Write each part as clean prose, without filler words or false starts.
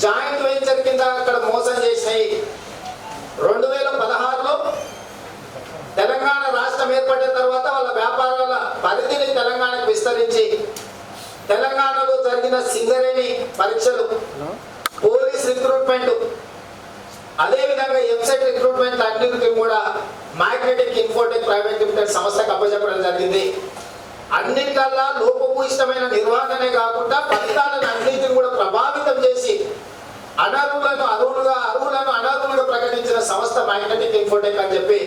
Joint venture కింద అక్కడ మోసం చేసినాయి. 2016లో తెలంగాణ రాష్ట్రం ఏర్పడిన తర్వాత వాళ్ళ వ్యాపారాల పరిధిని తెలంగాణకు విస్తరించి తెలంగాణలో జరిగిన సింగరేణి పరీక్షలు, పోలీస్ రిక్రూట్మెంట్, అదేవిధంగా ఎంసెట్ రిక్రూట్మెంట్ అన్నింటినీ కూడా మ్యాగ్నెటిక్ ఇన్ఫోటెక్ ప్రైవేట్ లిమిటెడ్ సంస్థకు అప్పచెప్పడం జరిగింది. అన్నిటికల్లా లోపభూయిష్టమైన నిర్వహణనే కాకుండా ఫలితాలను అన్నింటిని కూడా ప్రభావితం చేసి అర్హులను అనర్హులుగా ప్రకటించిన సంస్థ మ్యాగ్నెటిక్ ఇన్ఫోటెక్ అని చెప్పి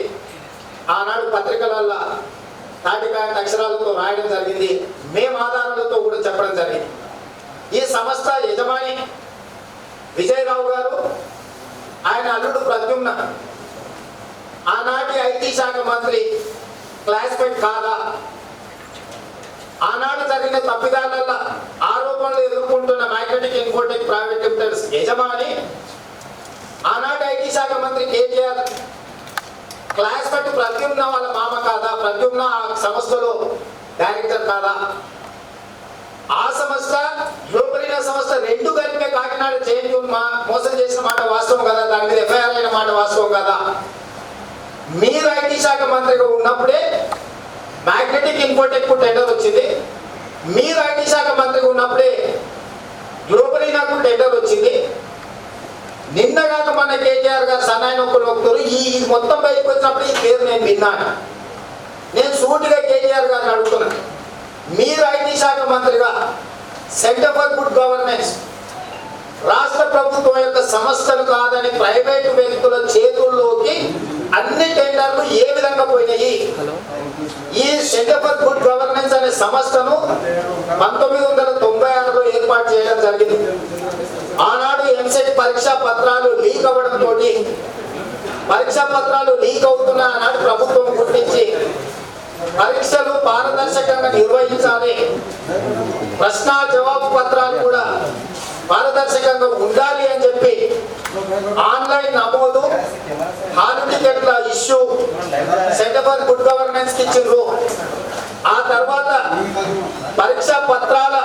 ఆనాడు పత్రికలలో తాటికాయ అక్షరాలతో రాయడం జరిగింది. మేము ఆధారాలతో కూడా చెప్పడం జరిగింది. ఈ సంస్థ యజమాని విజయరావు గారు, ఆయన అల్లుడు ప్రద్యుమ్న ఆనాటి ఐటీ శాఖ మంత్రి క్లాస్మేట్ కాదా? ఆనాడు జరిగిన తప్పిదాల ఆరోపణలు ఎదుర్కొంటున్న మ్యాగ్నెటిక్ ఇన్ఫోటెక్ ప్రైవేట్ లిమిటెడ్ యజమాని ఆనాటి ఐటీ శాఖ మంత్రి కేటీఆర్ క్లాస్మేట్ ప్రద్యుమ్న వాళ్ళ మామ కాదా? ప్రద్యుమ్న ఆ సంస్థలో డైరెక్టర్ కాదా? ఆ సంస్థ గ్లోబలినా సంస్థ రెండు కలిపే కాకినాడ జేఎన్యూ మోసం చేసిన మాట వాస్తవం కదా? దాని మీద ఎఫ్ఐఆర్ అయిన మాట వాస్తవం కదా? మీరు ఐటీ శాఖ మంత్రిగా ఉన్నప్పుడే మ్యాగ్నెటిక్ ఇన్ఫోటెక్ టెండర్ వచ్చింది. మీరు ఐటీ శాఖ మంత్రిగా ఉన్నప్పుడే గ్లోబలినాకు టెండర్ వచ్చింది. నిన్నగాక మన కేటీఆర్ గారు సన్నాయి నొక్కుతారు. ఈ మొత్తం బయటకు వచ్చినప్పుడు ఈ పేరు నేను విన్నాను. నేను సూటిగా కేటీఆర్ గారిని అడుగుతున్నాను, మీరు ఐటీ శాఖ మంత్రిగా సెంటర్ ఫర్ గుడ్ గవర్నెన్స్ రాష్ట్ర ప్రభుత్వం యొక్క సంస్థలు కాదని ప్రైవేటు వ్యక్తుల చేతుల్లోకి అన్ని టెండర్లు ఏ విధంగా పోయినాయి? ఈ సెంటర్ ఫర్ గుడ్ గవర్నెన్స్ అనే సంస్థను 1996లో ఏర్పాటు చేయడం జరిగింది. ఆనాడు ఎంసెట్ పరీక్షా పత్రాలు లీక్ అవ్వడంతో పరీక్షా పత్రాలు లీక్ అవుతున్న ఆనాడు ప్రభుత్వం గుర్తించి పరీక్షలు పారదర్శకంగా నిర్వహించాలి, ప్రశ్న జవాబు పత్రాలు కూడా పారదర్శకంగా ఉండాలి అని చెప్పి ఆన్లైన్ నమోదు, హాల్ టికెట్ల issue centre for good governance కి ఇచ్చిండ్రు. ఆ తర్వాత పరీక్షా పత్రాల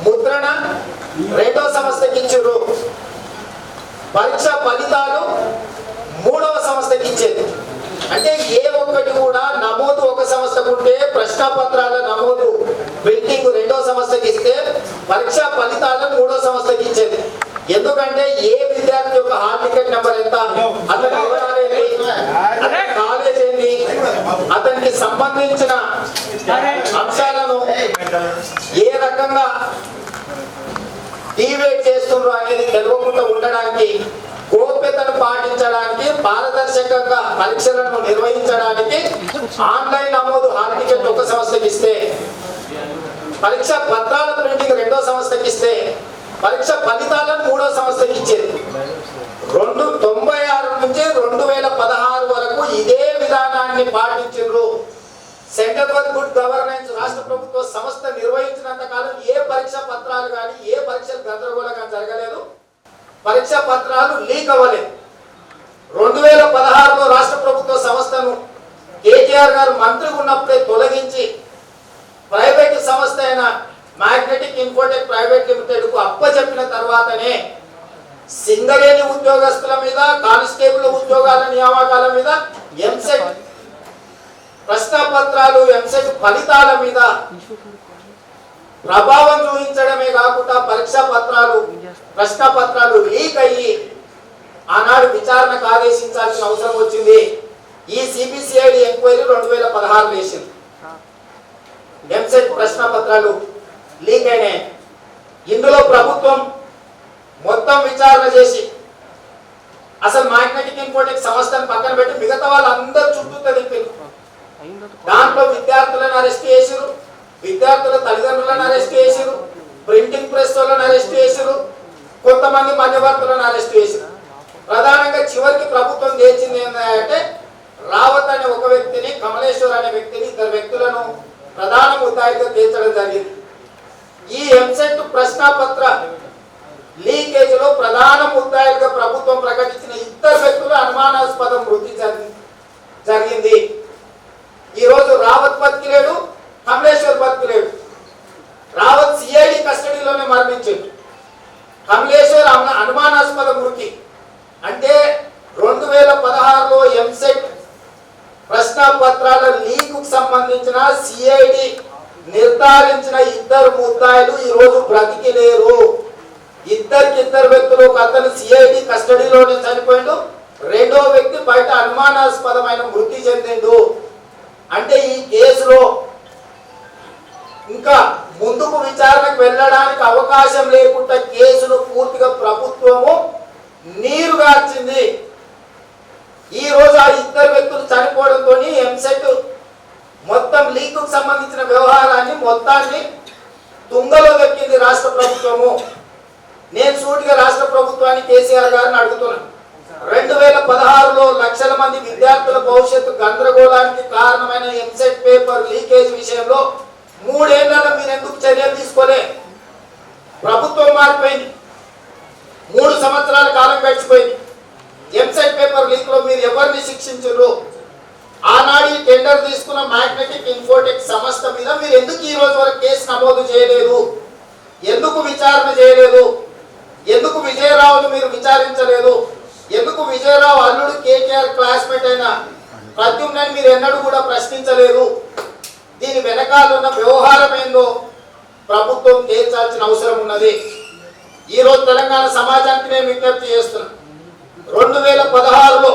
ముద్రణ రెండో సంస్థకి ఇచ్చిండ్రు. పరీక్షా ఫలితాలు మూడవ సంస్థకి ఇచ్చేది. అంటే ఏ ఒక్కటి కూడా నమోదు ఒక సంస్థకు ఉంటే ప్రశ్న పత్రాల నమోదు ప్రింటింగ్ రెండో సంస్థకి ఇస్తే పరీక్షా ఫలితాలను మూడో సంస్థకి ఇచ్చేది. ఎందుకంటే ఏ విద్యార్థి యొక్క హాల్ టికెట్ నెంబర్ ఎంత, అతని వివరాలు ఏంటి, అతని కాలేజ్ ఏంటి, అతనికి సంబంధించిన అంశాలను ఏ రకంగా డివేట్ చేస్తున్నారు అనేది తెలియకుండా ఉండడానికి, గోప్యతను పాటించడానికి, పారదర్శకంగా పరీక్షలను నిర్వహించడానికి ఆన్లైన్ నమోదు హాల్ టికెట్ ఒక సంస్థకి ఇస్తే, పరీక్ష పత్రాల ప్రింటింగ్ రెండో సంస్థకి ఇస్తే, పరీక్ష ఫలితాలను మూడో సంస్థకి ఇచ్చేది. 1996 నుంచి 2016 వరకు ఇదే విధానాన్ని పాటించారు. సెంటర్ ఫర్ గుడ్ గవర్నెన్స్ రాష్ట్ర ప్రభుత్వ సంస్థ నిర్వహించినంత కాలం ఏ పరీక్ష పత్రాలు కానీ ఏ పరీక్షలు గందరగోళంగా జరగలేదు, పరీక్షా పత్రాలు లీక్ అవ్వలేదు. 2016లో రాష్ట్ర ప్రభుత్వ సంస్థను కేటీఆర్ గారు మంత్రిగా ఉన్నప్పుడే తొలగించి ప్రైవేటు సంస్థ అయిన మ్యాగ్నెటిక్ ఇన్ఫోటెక్ ప్రైవేట్ లిమిటెడ్ కు అప్పచెప్పిన తర్వాతనే సింగరేణి ఉద్యోగస్తుల మీద, కానిస్టేబుల్ ఉద్యోగాల నియామకాల మీద, ఎంసెట్ ప్రశ్న పత్రాలు, ఎంసెట్ ఫలితాల మీద ప్రభావం చూపించడమే కాకుండా పరీక్షా పత్రాలు, ప్రశ్న పత్రాలు లీక్ అయ్యి ఆనాడు విచారణకు ఆదేశించాల్సిన అవసరం వచ్చింది. ఈ సిబిసిఐడి ఎంక్వైరీ 2016 వేసింది. ఎంసెట్ ప్రశ్న పత్రాలు లీక్ అయినాయి. ఇందులో ప్రభుత్వం మొత్తం విచారణ చేసి అసలు మ్యాగ్నెటిక్ ఇన్ఫోటెక్ సంస్థను పక్కన పెట్టి మిగతా వాళ్ళందరూ చుట్టూ తిప్పారు. దాంట్లో విద్యార్థులను అరెస్ట్ చేశారు, విద్యార్థుల తల్లిదండ్రులను అరెస్ట్ చేశారు, ప్రింటింగ్ ప్రెస్ వాళ్ళని అరెస్ట్ చేశారు, కొంతమంది మధ్యవర్తులను అరెస్ట్ చేశారు. ప్రధానంగా చివరికి ప్రభుత్వం చేసింది ఏంటంటే రావత్ అనే ఒక వ్యక్తిని, కమలేశ్వర్ అనే వ్యక్తిని, ఇద్దరు వ్యక్తులను ప్రధాన ముద్దాయిగా తీర్చడం జరిగింది. ఈ ఎంసెట్ ప్రశ్నాపత్ర లీకేజ్ లో ప్రధాన ముద్దాయిలుగా ప్రభుత్వం ప్రకటించిన ఇద్దరు వ్యక్తులు అనుమానాస్పద మృతి జరిగింది. ఈ రోజు రావత్ బతికిలేడు, కమలేశ్వర్ బతికిలేడు. రావత్ సిఐడి కస్టడీలోనే మరణించాడు. కమలేశ్వర్ అనుమానాస్పద మృతి అంటే 2016లో ఎంసెట్ ప్రశ్న పత్రాల లీక్ సంబంధించిన సిఐడి నిర్ధారించిన ఇద్దరు ముద్దాయిలు ఈ రోజు బ్రతికి లేరు. ఇద్దరు వ్యక్తులు, ఒక అతను సిఐడి కస్టడీలోనే చనిపోయిండు, రెండో వ్యక్తి బయట అనుమానాస్పదమైన మృతి చెందిండు. అంటే ఈ కేసులో ఇంకా ముందుకు విచారణకు వెళ్ళడానికి అవకాశం లేకుండా కేసును పూర్తిగా ప్రభుత్వము నీరుగార్చింది. ఈ రోజు ఆ ఇద్దరు వ్యక్తులు చనిపోవడంతో ఎంసెట్ మొత్తం లీక్ కు సంబంధించిన వ్యవహారాన్ని మొత్తాన్ని తుంగలో దక్కింది రాష్ట్ర ప్రభుత్వము. నేను సూటిగా రాష్ట్ర ప్రభుత్వాన్ని కేసీఆర్ గారిని అడుగుతున్నాను. 2016లో లక్షల మంది విద్యార్థుల భవిష్యత్తు గందరగోళానికి కారణమైన ఎంసెట్ పేపర్ లీకేజ్ విషయంలో 3 ఏళ్లలో మీరు ఎందుకు చర్యలు తీసుకోలే? ప్రభుత్వం మారిపోయింది, 3 సంవత్సరాల కాలం గడిచిపోయింది. ఎంసెట్ పేపర్ లీక్ లో మీరు ఎవరిని శిక్షించారు? ఆనాడు ఈ టెండర్ తీసుకున్న మ్యాగ్నెటిక్ ఇన్ఫోటెక్ సంస్థ మీద మీరు ఎందుకు ఈ రోజు వరకు కేసు నమోదు చేయలేదు? ఎందుకు విచారణ చేయలేదు? ఎందుకు విజయరావును మీరు విచారించలేదు? ఎందుకు విజయరావు అల్లుడు కేటీఆర్ క్లాస్మేట్ అయిన ప్రద్యుమ్నని మీరు ఎన్నడూ కూడా ప్రశ్నించలేదు? దీని వెనకాల ఉన్న వ్యవహారం ఏందో ప్రభుత్వం తేల్చాల్సిన అవసరం ఉన్నది. ఈ రోజు తెలంగాణ సమాజానికి నేను విజ్ఞప్తి చేస్తున్నాను. 2016లో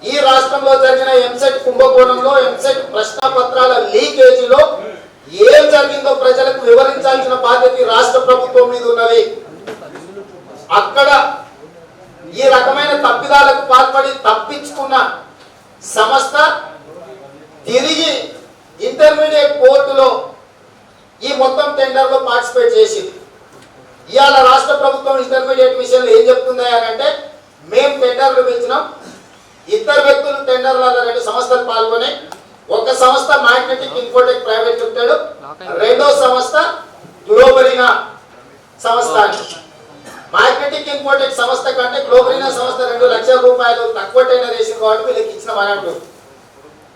ఈ రాష్ట్రంలో జరిగిన ఎంసెట్ కుంభకోణంలో, ఎంసెట్ ప్రశ్న పత్రాల లీకేజీలో ఏం జరిగిందో ప్రజలకు వివరించాల్సిన బాధ్యత రాష్ట్ర ప్రభుత్వం మీద ఉన్నది. అక్కడ ఈ రకమైన తప్పిదాలకు పాల్పడి తప్పించుకున్న సంస్థ తిరిగి ఇంటర్మీడియట్ కోర్టులో ఈ మొత్తం టెండర్లో పార్టిసిపేట్ చేసింది. ఇవాళ రాష్ట్ర ప్రభుత్వం ఇంటర్మీడియట్ విషయంలో ఏం చెప్తుంది అని అంటే, మేము టెండర్లు పిలిచినాం, ఇద్దరు వ్యక్తులు టెండర్లలో 2 సంస్థలు పాల్గొని, ఒక సంస్థ మ్యాగ్నెటిక్ ఇన్ఫోటెక్ ప్రైవేట్ లిమిటెడ్, రెండో సంస్థ గ్లోబరీనా సంస్థ. మ్యాగ్నెటిక్ ఇన్ఫోటెక్ సంస్థ కంటే గ్లోబరీనా సంస్థ 2 లక్షల రూపాయలు తక్కువ టెండర్ వేసింది కాబట్టి వీళ్ళకి ఇచ్చినామని అంటారు.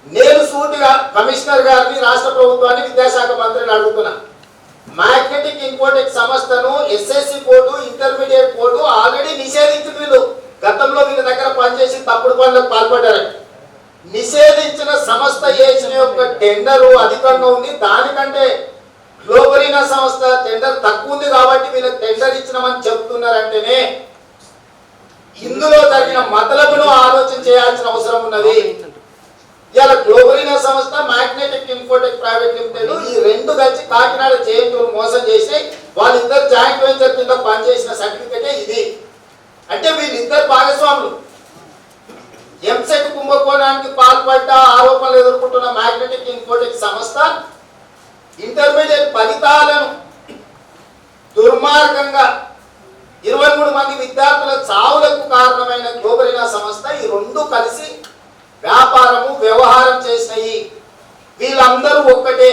నేను సూటిగా కమిషనర్ గారిని, రాష్ట్ర ప్రభుత్వాన్ని, విద్యాశాఖ మంత్రిని అడుగుతున్నా. మ్యాగ్నెటిక్ ఇన్ఫోటెక్ సంస్థను SSC board, intermediate board already నిషేధించింది. వీళ్ళు గతంలో వీళ్ళ దగ్గర పనిచేసి తప్పుడు పనులకు పాల్పడ్డారు. నిషేధించిన సంస్థ చేసిన యొక్క టెండరు అధికంగా ఉంది. దానికంటే గ్లోబరీనా సంస్థ టెండర్ తక్కువ ఉంది కాబట్టి వీళ్ళకి టెండర్ ఇచ్చినామని చెప్తున్నారంటేనే ఇందులో జరిగిన మతలబును ఆలోచన చేయాల్సిన అవసరం ఉన్నది. ఇవాళ గ్లోబరీనా సంస్థ, మ్యాగ్నెటిక్ ఇన్ఫోటెక్ ప్రైవేట్ లిమిటెడ్ ఈ 2 కలిసి కాకినాడ జేఎన్టీయూను మోసం చేసి వాళ్ళిద్దరు జాయింట్ వెంచర్ కింద పనిచేసిన సర్టిఫికేటే ఇది. అంటే వీళ్ళిద్దరు భాగస్వాములు. ఎంసెట్ కుంభకోణానికి పాల్పడ్డ ఆరోపణలు ఎదుర్కొంటున్న మ్యాగ్నెటిక్ ఇన్ఫోటెక్ సంస్థ ఇంటర్మీడియట్ ఫలితాలను దుర్మార్గంగా 23 మంది విద్యార్థుల చావులకు కారణమైన గ్లోబరీనా సంస్థ ఈ 2 కలిసి వ్యాపారము వ్యవహారం చేసినాయి. వీళ్ళందరూ ఒక్కటే,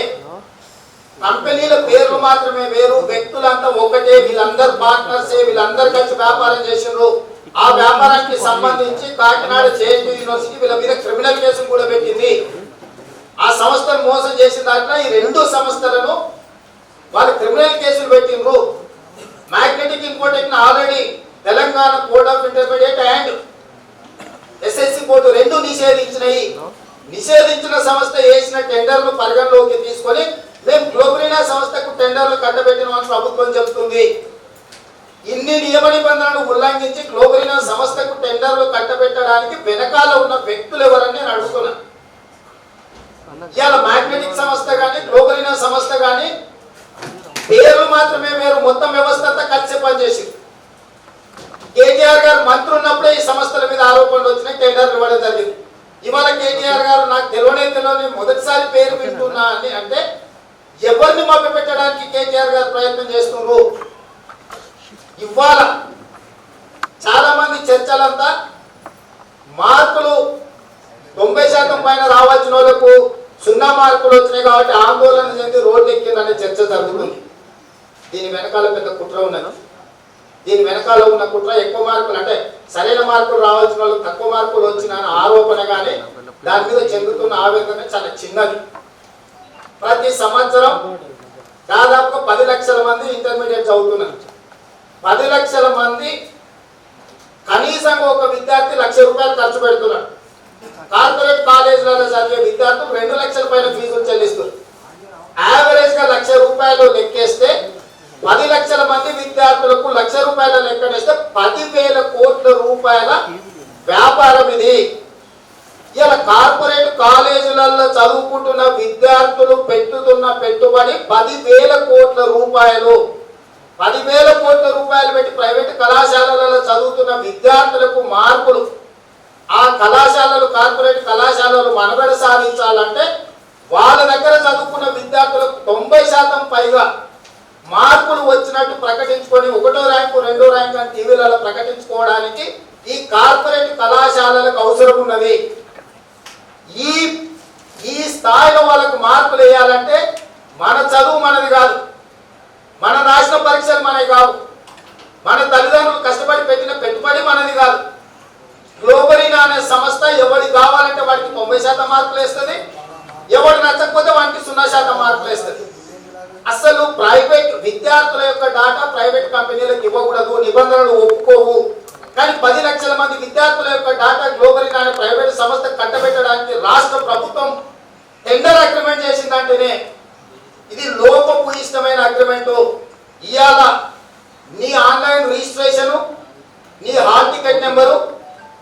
కంపెనీల పేర్లు మాత్రమే వేరు, వ్యక్తులంతా ఒకటే. వీళ్ళందరూ పార్ట్నర్సే, వీళ్ళందరూ కలిసి వ్యాపారం చేసిండ్రు. ఆ వ్యాపారానికి సంబంధించి కాకినాడ జేఎన్టీ యూనివర్సిటీ వీళ్ళ మీద క్రిమినల్ కేసులు కూడా పెట్టింది. ఆ సంస్థను మోసం చేసిన దాంట్లో ఈ 2 సంస్థలను వాళ్ళు క్రిమినల్ కేసులు పెట్టిండ్రు. Magnetic Infotech already Telangana board of intermediate and SSC board 2 నిషేధించినాయి. నిషేధించిన సంస్థ వేసిన టెండర్ను పరిగణలోకి తీసుకొని మేము గ్లోబరీనా సంస్థకు టెండర్లు కట్టబెట్టినామని ప్రభుత్వం చెబుతుంది. ఇన్ని నియమ నిబంధనలు ఉల్లంఘించి గ్లోబరీనా సంస్థకు టెండర్లు కట్టబెట్టడానికి వెనకాల ఉన్న వ్యక్తులు ఎవరని నేను అడుగుతున్నా. ఇవాళ మ్యాగ్నెటిక్ సంస్థ కానీ గ్లోబరీనా సంస్థ కానీ పేర్లు మాత్రమే వేరు, మొత్తం వ్యవస్థ అంతా కలిసి పనిచేసింది. కేటీఆర్ గారు మంత్రి ఉన్నప్పుడే ఈ సంస్థల మీద ఆరోపణలు వచ్చినాయి, టెండర్లు ఇవ్వడం జరిగింది. ఇవాళ కేటీఆర్ గారు నాకు తెలియని మొదటిసారి పేరు వింటున్నా అని అంటే ఎవరిని మభ్యపెట్టడానికి కేటీఆర్ గారు ప్రయత్నం చేస్తున్నారు. ఇవాళ చాలా మంది చర్చలంతా మార్కులు 90% పైన రావాల్సిన వాళ్ళకు 0 మార్కులు వచ్చినాయి కాబట్టి ఆందోళన చెంది రోడ్డు ఎక్కిందనే చర్చ జరుగుతుంది. దీని వెనకాల పెద్ద కుట్ర ఉన్నది. దీని వెనకాల ఉన్న కుట్ర ఎక్కువ మార్కులు అంటే సరైన మార్కులు రావాల్సిన వాళ్ళకి తక్కువ మార్కులు వచ్చిన ఆరోపణ కానీ దాని మీద చెందుతున్న ఆవేదన చాలా చిన్నది. ప్రతి సంవత్సరం దాదాపుగా 10 లక్షల మంది ఇంటర్మీడియట్ చదువుతున్నారు. 10 లక్షల మంది కనీసంగా ఒక విద్యార్థి ₹1,00,000 ఖర్చు పెడుతున్నాడు. కార్పొరేట్ కాలేజీలలో చదివే విద్యార్థులు 2 లక్షల పైన ఫీజులు చెల్లిస్తున్నారు. యావరేజ్ గా ₹1,00,000 లెక్కేస్తే 10 లక్షల మంది విద్యార్థులకు ₹1,00,000 లెక్కనేస్తే 10,000 కోట్ల రూపాయల వ్యాపారం ఇది. ఇలా కార్పొరేట్ కాలేజీలలో చదువుకుంటున్న విద్యార్థులు పెట్టుతున్న పెట్టుబడి 10,000 కోట్ల రూపాయలు. 10,000 కోట్ల రూపాయలు పెట్టి ప్రైవేట్ కళాశాలలలో చదువుతున్న విద్యార్థులకు మార్కులు, ఆ కళాశాలలు కార్పొరేట్ కళాశాలలు మనుగడ సాధించాలంటే వాళ్ళ దగ్గర చదువుకున్న విద్యార్థులకు 90% పైగా మార్కులు వచ్చినట్టు ప్రకటించుకొని 1వ ర్యాంకు 2వ ర్యాంకు అని టీవీలలో ప్రకటించుకోవడానికి ఈ కార్పొరేట్ కళాశాలలకు అవసరం ఉన్నది. ఈ స్థాయిలో వాళ్ళకు మార్కులు వేయాలంటే మన చదువు మనది కాదు, మన రాసిన పరీక్షలు మనవి కావు, మన తల్లిదండ్రులు కష్టపడి పెట్టిన పెట్టుబడి మనది కాదు. గ్లోబరీనా అనే సంస్థ ఎవరికి కావాలంటే వాడికి 90% మార్కులు వేస్తుంది, ఎవరు నచ్చకపోతే వానికి 0% మార్కులు వేస్తుంది. అసలు ప్రైవేట్ విద్యార్థుల యొక్క డాటా ప్రైవేట్ కంపెనీలకు ఇవ్వకూడదు, నిబంధనలు ఒప్పుకోవు. కానీ 10 లక్షల మంది విద్యార్థుల యొక్క డాటా గ్లోబరీనా అనే ప్రైవేట్ సంస్థ కట్టబెట్టడానికి రాష్ట్ర ప్రభుత్వం టెండర్ అగ్రిమెంట్ చేసిందంటేనే ఇది లోపభూయిష్టమైన అగ్రిమెంట్. ఇవాళ నీ ఆన్లైన్ రిజిస్ట్రేషను, నీ హాల్ టికెట్ నెంబరు,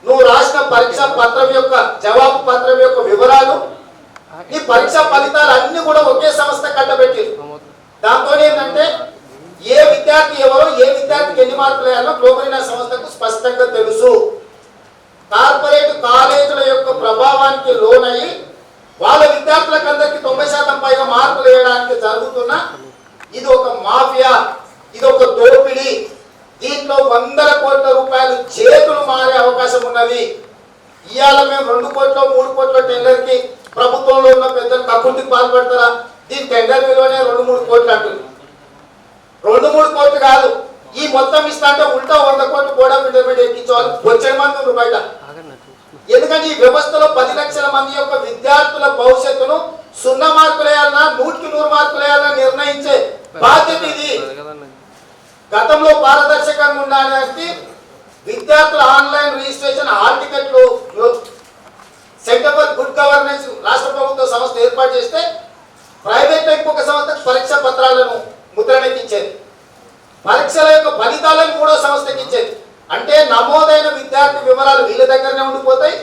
నువ్వు రాసిన పరీక్షా పత్రం యొక్క జవాబు పత్రం యొక్క వివరాలు, నీ పరీక్షా ఫలితాలు అన్ని కూడా ఒకే సంస్థ కట్టబెట్టి దాంతో ఏంటంటే ఏ విద్యార్థి ఎవరో ఏ విద్యార్థికి ఎన్ని మార్కులు వేయాలో గ్లోబరీనా సంస్థకు స్పష్టంగా తెలుసు. కార్పొరేట్ కాలేజీల యొక్క ప్రభావానికి లోనయ్యి వాళ్ళ విద్యార్థులకు అందరికి 90% పైగా మార్కులు వేయడానికి జరుగుతున్న ఇది ఒక మాఫియా, ఇది ఒక దోపిడీ. దీంట్లో 100 కోట్ల రూపాయలు చేతులు మారే అవకాశం ఉన్నది. ఇవాళ మేము 2 కోట్ల 3 కోట్ల టెండర్ కి ప్రభుత్వంలో ఉన్న పెద్దలు కక్కుర్తికి పాల్పడతారా? దీని టెండర్ విలువనే 2-3 కోట్లు అంటుంది. 2-3 కోట్లు కాదు, ఈ మొత్తం ఇస్తా అంటే ఉల్టా 100 కోట్లు కూడా ఇంటర్మీడియట్ ఎక్కించేవాళ్ళు వచ్చే మంది ఉన్నారు బయట. ఎందుకంటే ఈ వ్యవస్థలో 10 లక్షల మంది యొక్క విద్యార్థుల భవిష్యత్తును 0 మార్కులు వేయాలన్నా 100కి 100 మార్కులు వేయాలన్నా నిర్ణయించే బాధ్యత ఇది. గతంలో పారదర్శకంగా ఉండడానికి విద్యార్థుల ఆన్లైన్ రిజిస్ట్రేషన్, హాల్ టికెట్లు, సెంటర్ ఫర్ గుడ్ గవర్నెన్స్ రాష్ట్ర ప్రభుత్వ సంస్థ ఏర్పాటు చేస్తే ప్రైవేట్ ఇంకొక సంస్థకు పరీక్షా పత్రాలను ముద్రణకి ఇచ్చేది, పరీక్షల యొక్క ఫలితాలను 3వ సంస్థకి ఇచ్చేది. అంటే నమోదైన విద్యార్థి వివరాలు వీళ్ళ దగ్గరనే ఉండిపోతాయి,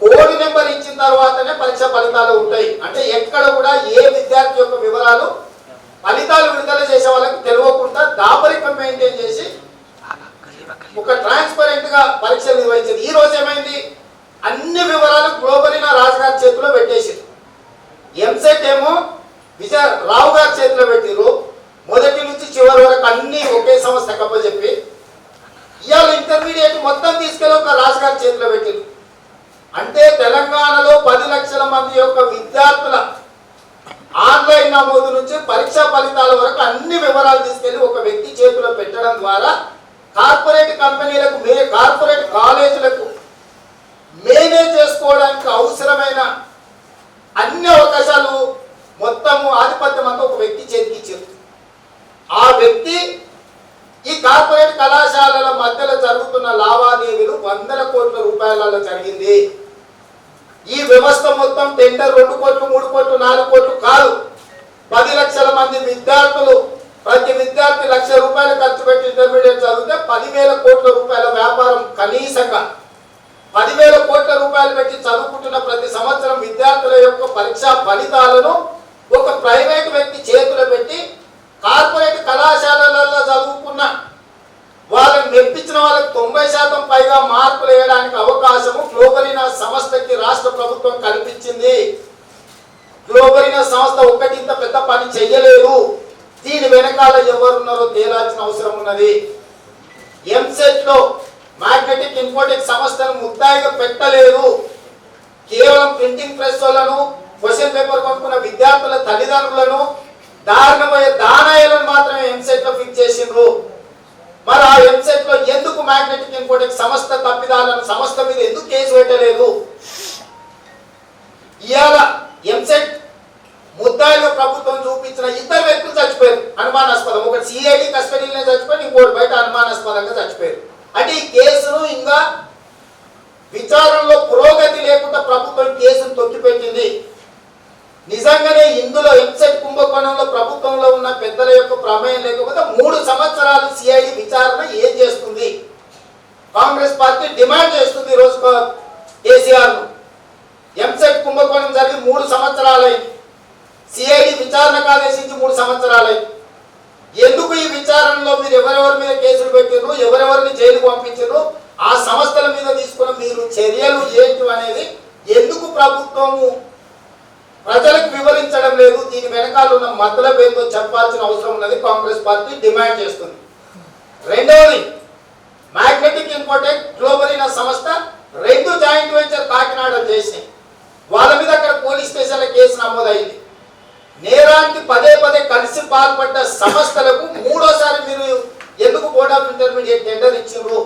కోడ్ నెంబర్ ఇచ్చిన తర్వాతనే పరీక్ష ఫలితాలు ఉంటాయి. అంటే ఎక్కడ కూడా ఏ విద్యార్థి యొక్క వివరాలు ఫలితాలు విడుదల చేసే వాళ్ళకి తెలియకుండా దాపరికం మెయింటైన్ చేసి ఒక ట్రాన్స్పరెంట్ గా పరీక్షలు నిర్వహించేది. ఈ రోజు ఏమైంది, అన్ని వివరాలు గ్లోబరీనా రాజు గారి చేతిలో పెట్టేసి ఎంసెట్ ఏమో రావు గారి చేతిలో పెట్టిరు. మొదటి నుంచి చివరి వరకు అన్ని ఒకే సంస్థ కప్పచెప్పి ఇవాళ ఇంటర్మీడియట్ మొత్తం తీసుకెళ్ళి ఒక రాజు గారి చేతిలో పెట్టిరు. అంటే తెలంగాణలో 10 లక్షల మంది యొక్క విద్యార్థుల ఆన్లైన్ నమోదు నుంచి పరీక్షా ఫలితాల వరకు అన్ని వివరాలు తీసుకెళ్లి ఒక వ్యక్తి చేతిలో పెట్టడం ద్వారా కార్పొరేట్ కంపెనీలకు, కార్పొరేట్ కాలేజీలకు మేనేజ్ చేసుకోవడానికి అవసరమైన అన్ని అవకాశాలు మొత్తము ఆధిపత్యం అంతా ఒక వ్యక్తి చేతికి ఇచ్చారు. ఆ వ్యక్తి ఈ కార్పొరేట్ కళాశాలల మధ్యలో జరుగుతున్న లావాదేవీలు 100 కోట్ల రూపాయలలో జరిగింది. ఈ వ్యవస్థ మొత్తం టెండర్ 2 కోట్లు 3 కోట్లు 4 కోట్లు కాదు, 10 లక్షల మంది విద్యార్థులు, ప్రతి విద్యార్థి ₹1,00,000 ఖర్చు పెట్టి ఇంటర్మీడియట్ చదివితే 10,000 కోట్ల రూపాయల వ్యాపారం. కనీసంగా 10,000 కోట్ల రూపాయలు పెట్టి చదువుకుంటున్న ప్రతి సంవత్సరం విద్యార్థుల యొక్క పరీక్షా ఫలితాలను ఒక ప్రైవేట్ వ్యక్తి చేతిలో పెట్టి కార్పొరేట్ కళాశాలలలో చదువుకున్న వాళ్ళని మెప్పించిన వాళ్ళకి 90% పైగా మార్కులు వేయడానికి అవకాశము గ్లోబరీనా సంస్థకి రాష్ట్ర ప్రభుత్వం కల్పించింది. గ్లోబరీనా సంస్థ ఒక్కటి ఇంత పెద్ద పని చెయ్యలేదు. దీని వెనకాల ఎవరున్నారో తేలాల్సిన అవసరం ఉన్నది. ఎంసెట్ లో మ్యాగ్నెటిక్ ఇన్ఫోటెక్ సంస్థను ముద్దాయిగా పెట్టలేదు. కేవలం ప్రింటింగ్ ప్రెస్ వాళ్ళను, క్వశ్చన్ పేపర్ కొనుక్కున్న విద్యార్థుల తల్లిదండ్రులను, దారుణమైన దానాయాలను మాత్రమే ఎంసెట్ లో ఫిక్స్ చేసిండ్రు. మరి ఆ ఎంసెట్ లో ఎందుకు మ్యాగ్నెటిక్ ఇన్ఫోటెక్ సంస్థ తప్పిదాలను సంస్థ మీద ఎందుకు కేసు పెట్టలేదు? ఇవాళ ఎంసెట్ ముద్దాయిగా ప్రభుత్వం చూపించిన 2 వ్యక్తులు చచ్చిపోయారు అనుమానాస్పదం. ఒకటి సిఐడి కస్టడీలోనే చచ్చిపోయి, ఇంకోటి బయట అనుమానాస్పదంగా చచ్చిపోయారు. అంటే ఈ కేసును ఇంకా విచారణలో పురోగతి లేకుండా ప్రభుత్వం కేసును తొక్కిపెట్టింది. నిజంగానే ఇందులో ఎంసెట్ కుంభకోణంలో ప్రభుత్వంలో ఉన్న పెద్దల యొక్క ప్రమేయం లేకపోతే 3 సంవత్సరాలు సిఐడి విచారణ ఏం చేస్తుంది? కాంగ్రెస్ పార్టీ డిమాండ్ చేస్తుంది ఈరోజు కేసీఆర్ ను. ఎంసెట్ కుంభకోణం జరిగి 3 సంవత్సరాలైంది. సిఐడి విచారణకు ఆదేశించి 3 సంవత్సరాలైంది. ఎందుకు ఈ విచారణలో మీరు ఎవరెవరి మీద కేసులు పెట్టిర్రు, ఎవరెవరిని జైలుకు పంపించారు, ఆ సంస్థల మీద తీసుకున్న మీరు చర్యలు ఏంటి అనేది ఎందుకు ప్రభుత్వము ప్రజలకు వివరించడం లేదు? దీని వెనకాల ఉన్న మతలబ్ ఏందో చెప్పాల్సిన అవసరం ఉన్నది. కాంగ్రెస్ పార్టీ డిమాండ్ చేస్తుంది. రెండవది, మ్యాగ్నెటిక్ ఇన్ఫోటెక్ గ్లోబలినా సంస్థ 2 జాయింట్ వెంచర్ కాకినాడ చేసినాయి. వాళ్ళ మీద అక్కడ పోలీస్ స్టేషన్లో కేసు నమోదైంది. నేరానికి పదే కలిసి పాల్పడ్డ సంస్థలకు 3వసారి మీరు ఎందుకు బోర్డ్ ఆఫ్ ఇంటర్మీడియట్ టెండర్ ఇచ్చిండ్రు?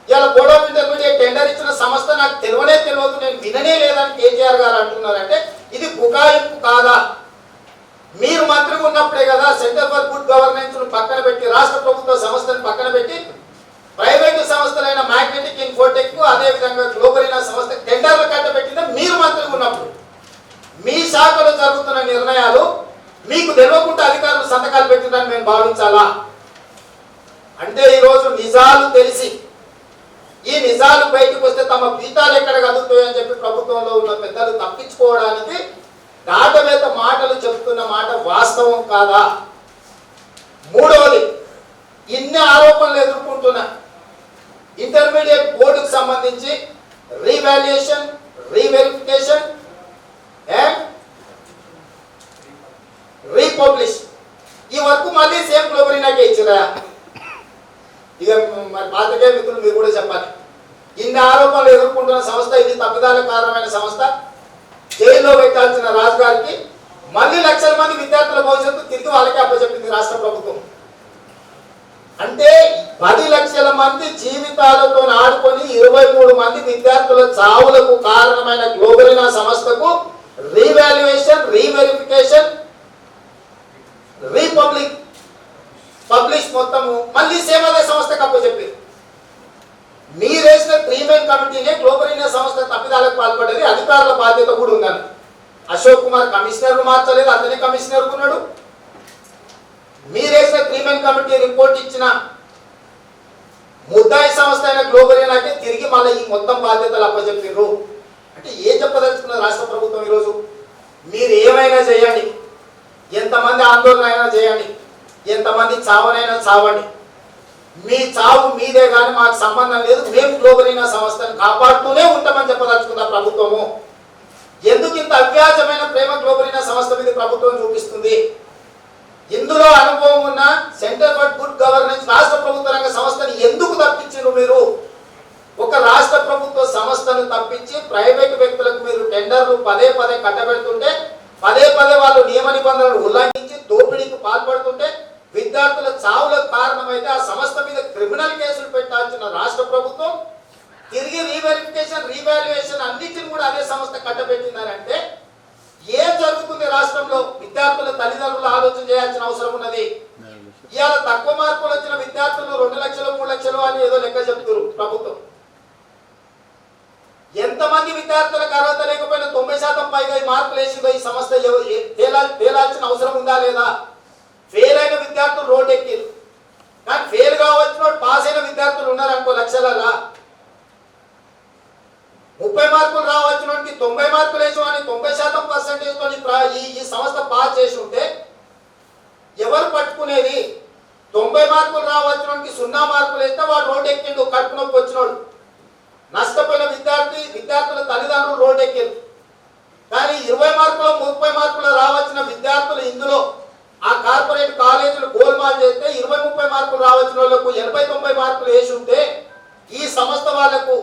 ఇలా బోర్డ్ ఆఫ్ ఇంటర్మీడియట్ టెండర్ ఇచ్చిన సంస్థ నాకు తెలియదు, నేను విననే లేదని కేటీఆర్ గారు అంటున్నారంటే ఇది బుకాయింపు కాదా? మీరు మంత్రిగా ఉన్నప్పుడే కదా సెంటర్ ఫర్ గుడ్ గవర్నెన్స్ పక్కన పెట్టి, రాష్ట్ర ప్రభుత్వ సంస్థను పక్కన పెట్టి ప్రైవేటు సంస్థలైన మ్యాగ్నెటిక్ ఇన్ఫోటెక్ అదే విధంగా గ్లోబలినా సంస్థ టెండర్లు కట్టబెట్టిందా మీరు మంత్రిగా ఉన్నప్పుడు? మీ శాఖలో జరుగుతున్న నిర్ణయాలు మీకు తెలియకుండా అధికారులు సంతకాలు పెట్టిందని మేము భావించాలా? అంటే ఈరోజు నిజాలు తెలిసి ఈ నిజాలు బయటకు వస్తే తమ పీఠాలు ఎక్కడ కదులుతాయని చెప్పి ప్రభుత్వంలో ఉన్న పెద్దలు తప్పించుకోవడానికి దాటవేత మాటలు చెప్తున్న మాట వాస్తవం కాదా? మూడవది, ఇన్ని ఆరోపణలు ఎదుర్కొంటున్న ఇంటర్మీడియట్ బోర్డుకు సంబంధించి రీవాల్యుయేషన్, రీవెరిఫికేషన్ అండ్ రీపబ్లిష్ ఈ వర్క్ మళ్ళీ సేమ్ గ్లోబలినాకే ఇచ్చిరా? ఇక మరి పాత్రికే మిత్రులు మీరు కూడా చెప్పాలి. ఇన్ని ఆరోపణలు ఎదుర్కొంటున్న సంస్థ, ఇది తప్పిదాలకు కారణమైన సంస్థ, జైల్లో పెట్టాల్సిన రాజు గారికి మళ్ళీ లక్షల మంది విద్యార్థుల భవిష్యత్తు తిరిగి వాళ్ళకే అప్పచెప్పింది రాష్ట్ర ప్రభుత్వం. అంటే 10 లక్షల మంది జీవితాలతో ఆడుకొని 23 మంది విద్యార్థుల చావులకు కారణమైన గ్లోబలినా సంస్థకు రీవాల్యుయేషన్, రీవెరిఫికేషన్, పబ్లిష్ మొత్తము మళ్ళీ సేమ్ అదే సంస్థకు అప్పచెప్పారు. మీరేసిన 3 మెన్ కమిటీనే గ్లోబలినా సంస్థ తప్పిదాలకు పాల్పడేది, అధికారుల బాధ్యత కూడా ఉందని. అశోక్ కుమార్ కమిషనర్ మార్చలేదు, అతనే కమిషనర్ ఉన్నాడు. మీరేసిన 3 మెన్ కమిటీ రిపోర్ట్ ఇచ్చిన ముద్దాయి సంస్థ అయిన గ్లోబలినాకే తిరిగి మళ్ళీ ఈ మొత్తం బాధ్యతలు అప్పచెప్పారు. అంటే ఏం చెప్పదలుచుకున్నారు రాష్ట్ర ప్రభుత్వం? ఈరోజు మీరు ఏమైనా చేయండి, ఎంతమంది ఆందోళన అయినా చేయండి, ఎంతమంది చావనైనా చావండి, మీ చావు మీదే కానీ మాకు సంబంధం లేదు, మేము గ్లోబలినా సంస్థను కాపాడుతూనే ఉంటామని చెప్పదలుచుకున్న ప్రభుత్వము. ఎందుకు ఇంత అవ్యాజమైన ప్రేమ గ్లోబలినా సంస్థ మీద ప్రభుత్వం చూపిస్తుంది? ఇందులో అనుభవం ఉన్న సెంటర్ ఫర్ గుడ్ గవర్నెన్స్ రాష్ట్ర ప్రభుత్వ రంగ సంస్థను ఎందుకు తప్పించారు మీరు? ఒక రాష్ట్ర ప్రభుత్వ సంస్థను తప్పించి ప్రైవేట్ వ్యక్తులకు మీరు టెండర్లు పదే కట్టబెడుతుంటే, పదే వాళ్ళు నియమ నిబంధనలు ఉల్లంఘించి దోపిడీకి పాల్పడుతుంటే, విద్యార్థుల చావులకు కారణమైతే ఆ సంస్థ మీద క్రిమినల్ కేసులు పెట్టాల్సిన రాష్ట్ర ప్రభుత్వం తిరిగి రీవెరిఫికేషన్, రీవాల్యుయేషన్ అన్నిటిని కూడా అదే సంస్థ కట్టబెట్టిందని అంటే ఏం జరుగుతుంది రాష్ట్రంలో? విద్యార్థుల తల్లిదండ్రులు ఆలోచన చేయాల్సిన అవసరం ఉన్నది. ఇవాళ తక్కువ మార్కులు వచ్చిన విద్యార్థులు 2 లక్షలు 3 లక్షలు అని ఏదో లెక్క చెప్తారు ప్రభుత్వం. ఎంతమంది విద్యార్థులకు అర్హత లేకపోయినా 90% పైగా మార్కులు వేసిందో ఈ సంస్థ తేలాల్సిన అవసరం ఉందా లేదా? ఫెయిల్ అయిన విద్యార్థులు రోడ్ ఎక్కిరు, కానీ ఫెయిల్ కావచ్చు పాస్ అయిన విద్యార్థులు ఉన్నారు అనుకో లక్షలలా. 30 మార్కులు రావచ్చునోడికి 90 మార్కులు వేసి అని 90% పర్సెంటేజ్ ఈ సంస్థ పాస్ చేసి ఉంటే ఎవరు పట్టుకునేది? 90 మార్కులు రావచ్చునోడికి 0 మార్కులు వేస్తే వాడు రోడ్ ఎక్కిండు, కడుపు నొప్పి వచ్చినోడు. నష్టపోయిన విద్యార్థుల తల్లిదండ్రులు రోడ్ ఎక్కారు. కానీ 20 మార్కులు 30 మార్కులు రావచ్చిన విద్యార్థులు ఇందులో ఆ కార్పొరేట్ కాలేజీలు గోల్మాల్ చేస్తే 20-30 మార్కులు రావచ్చిన వాళ్ళకు 80-90 మార్కులు వేసి ఉంటే ఈ సంస్థ వాళ్లకు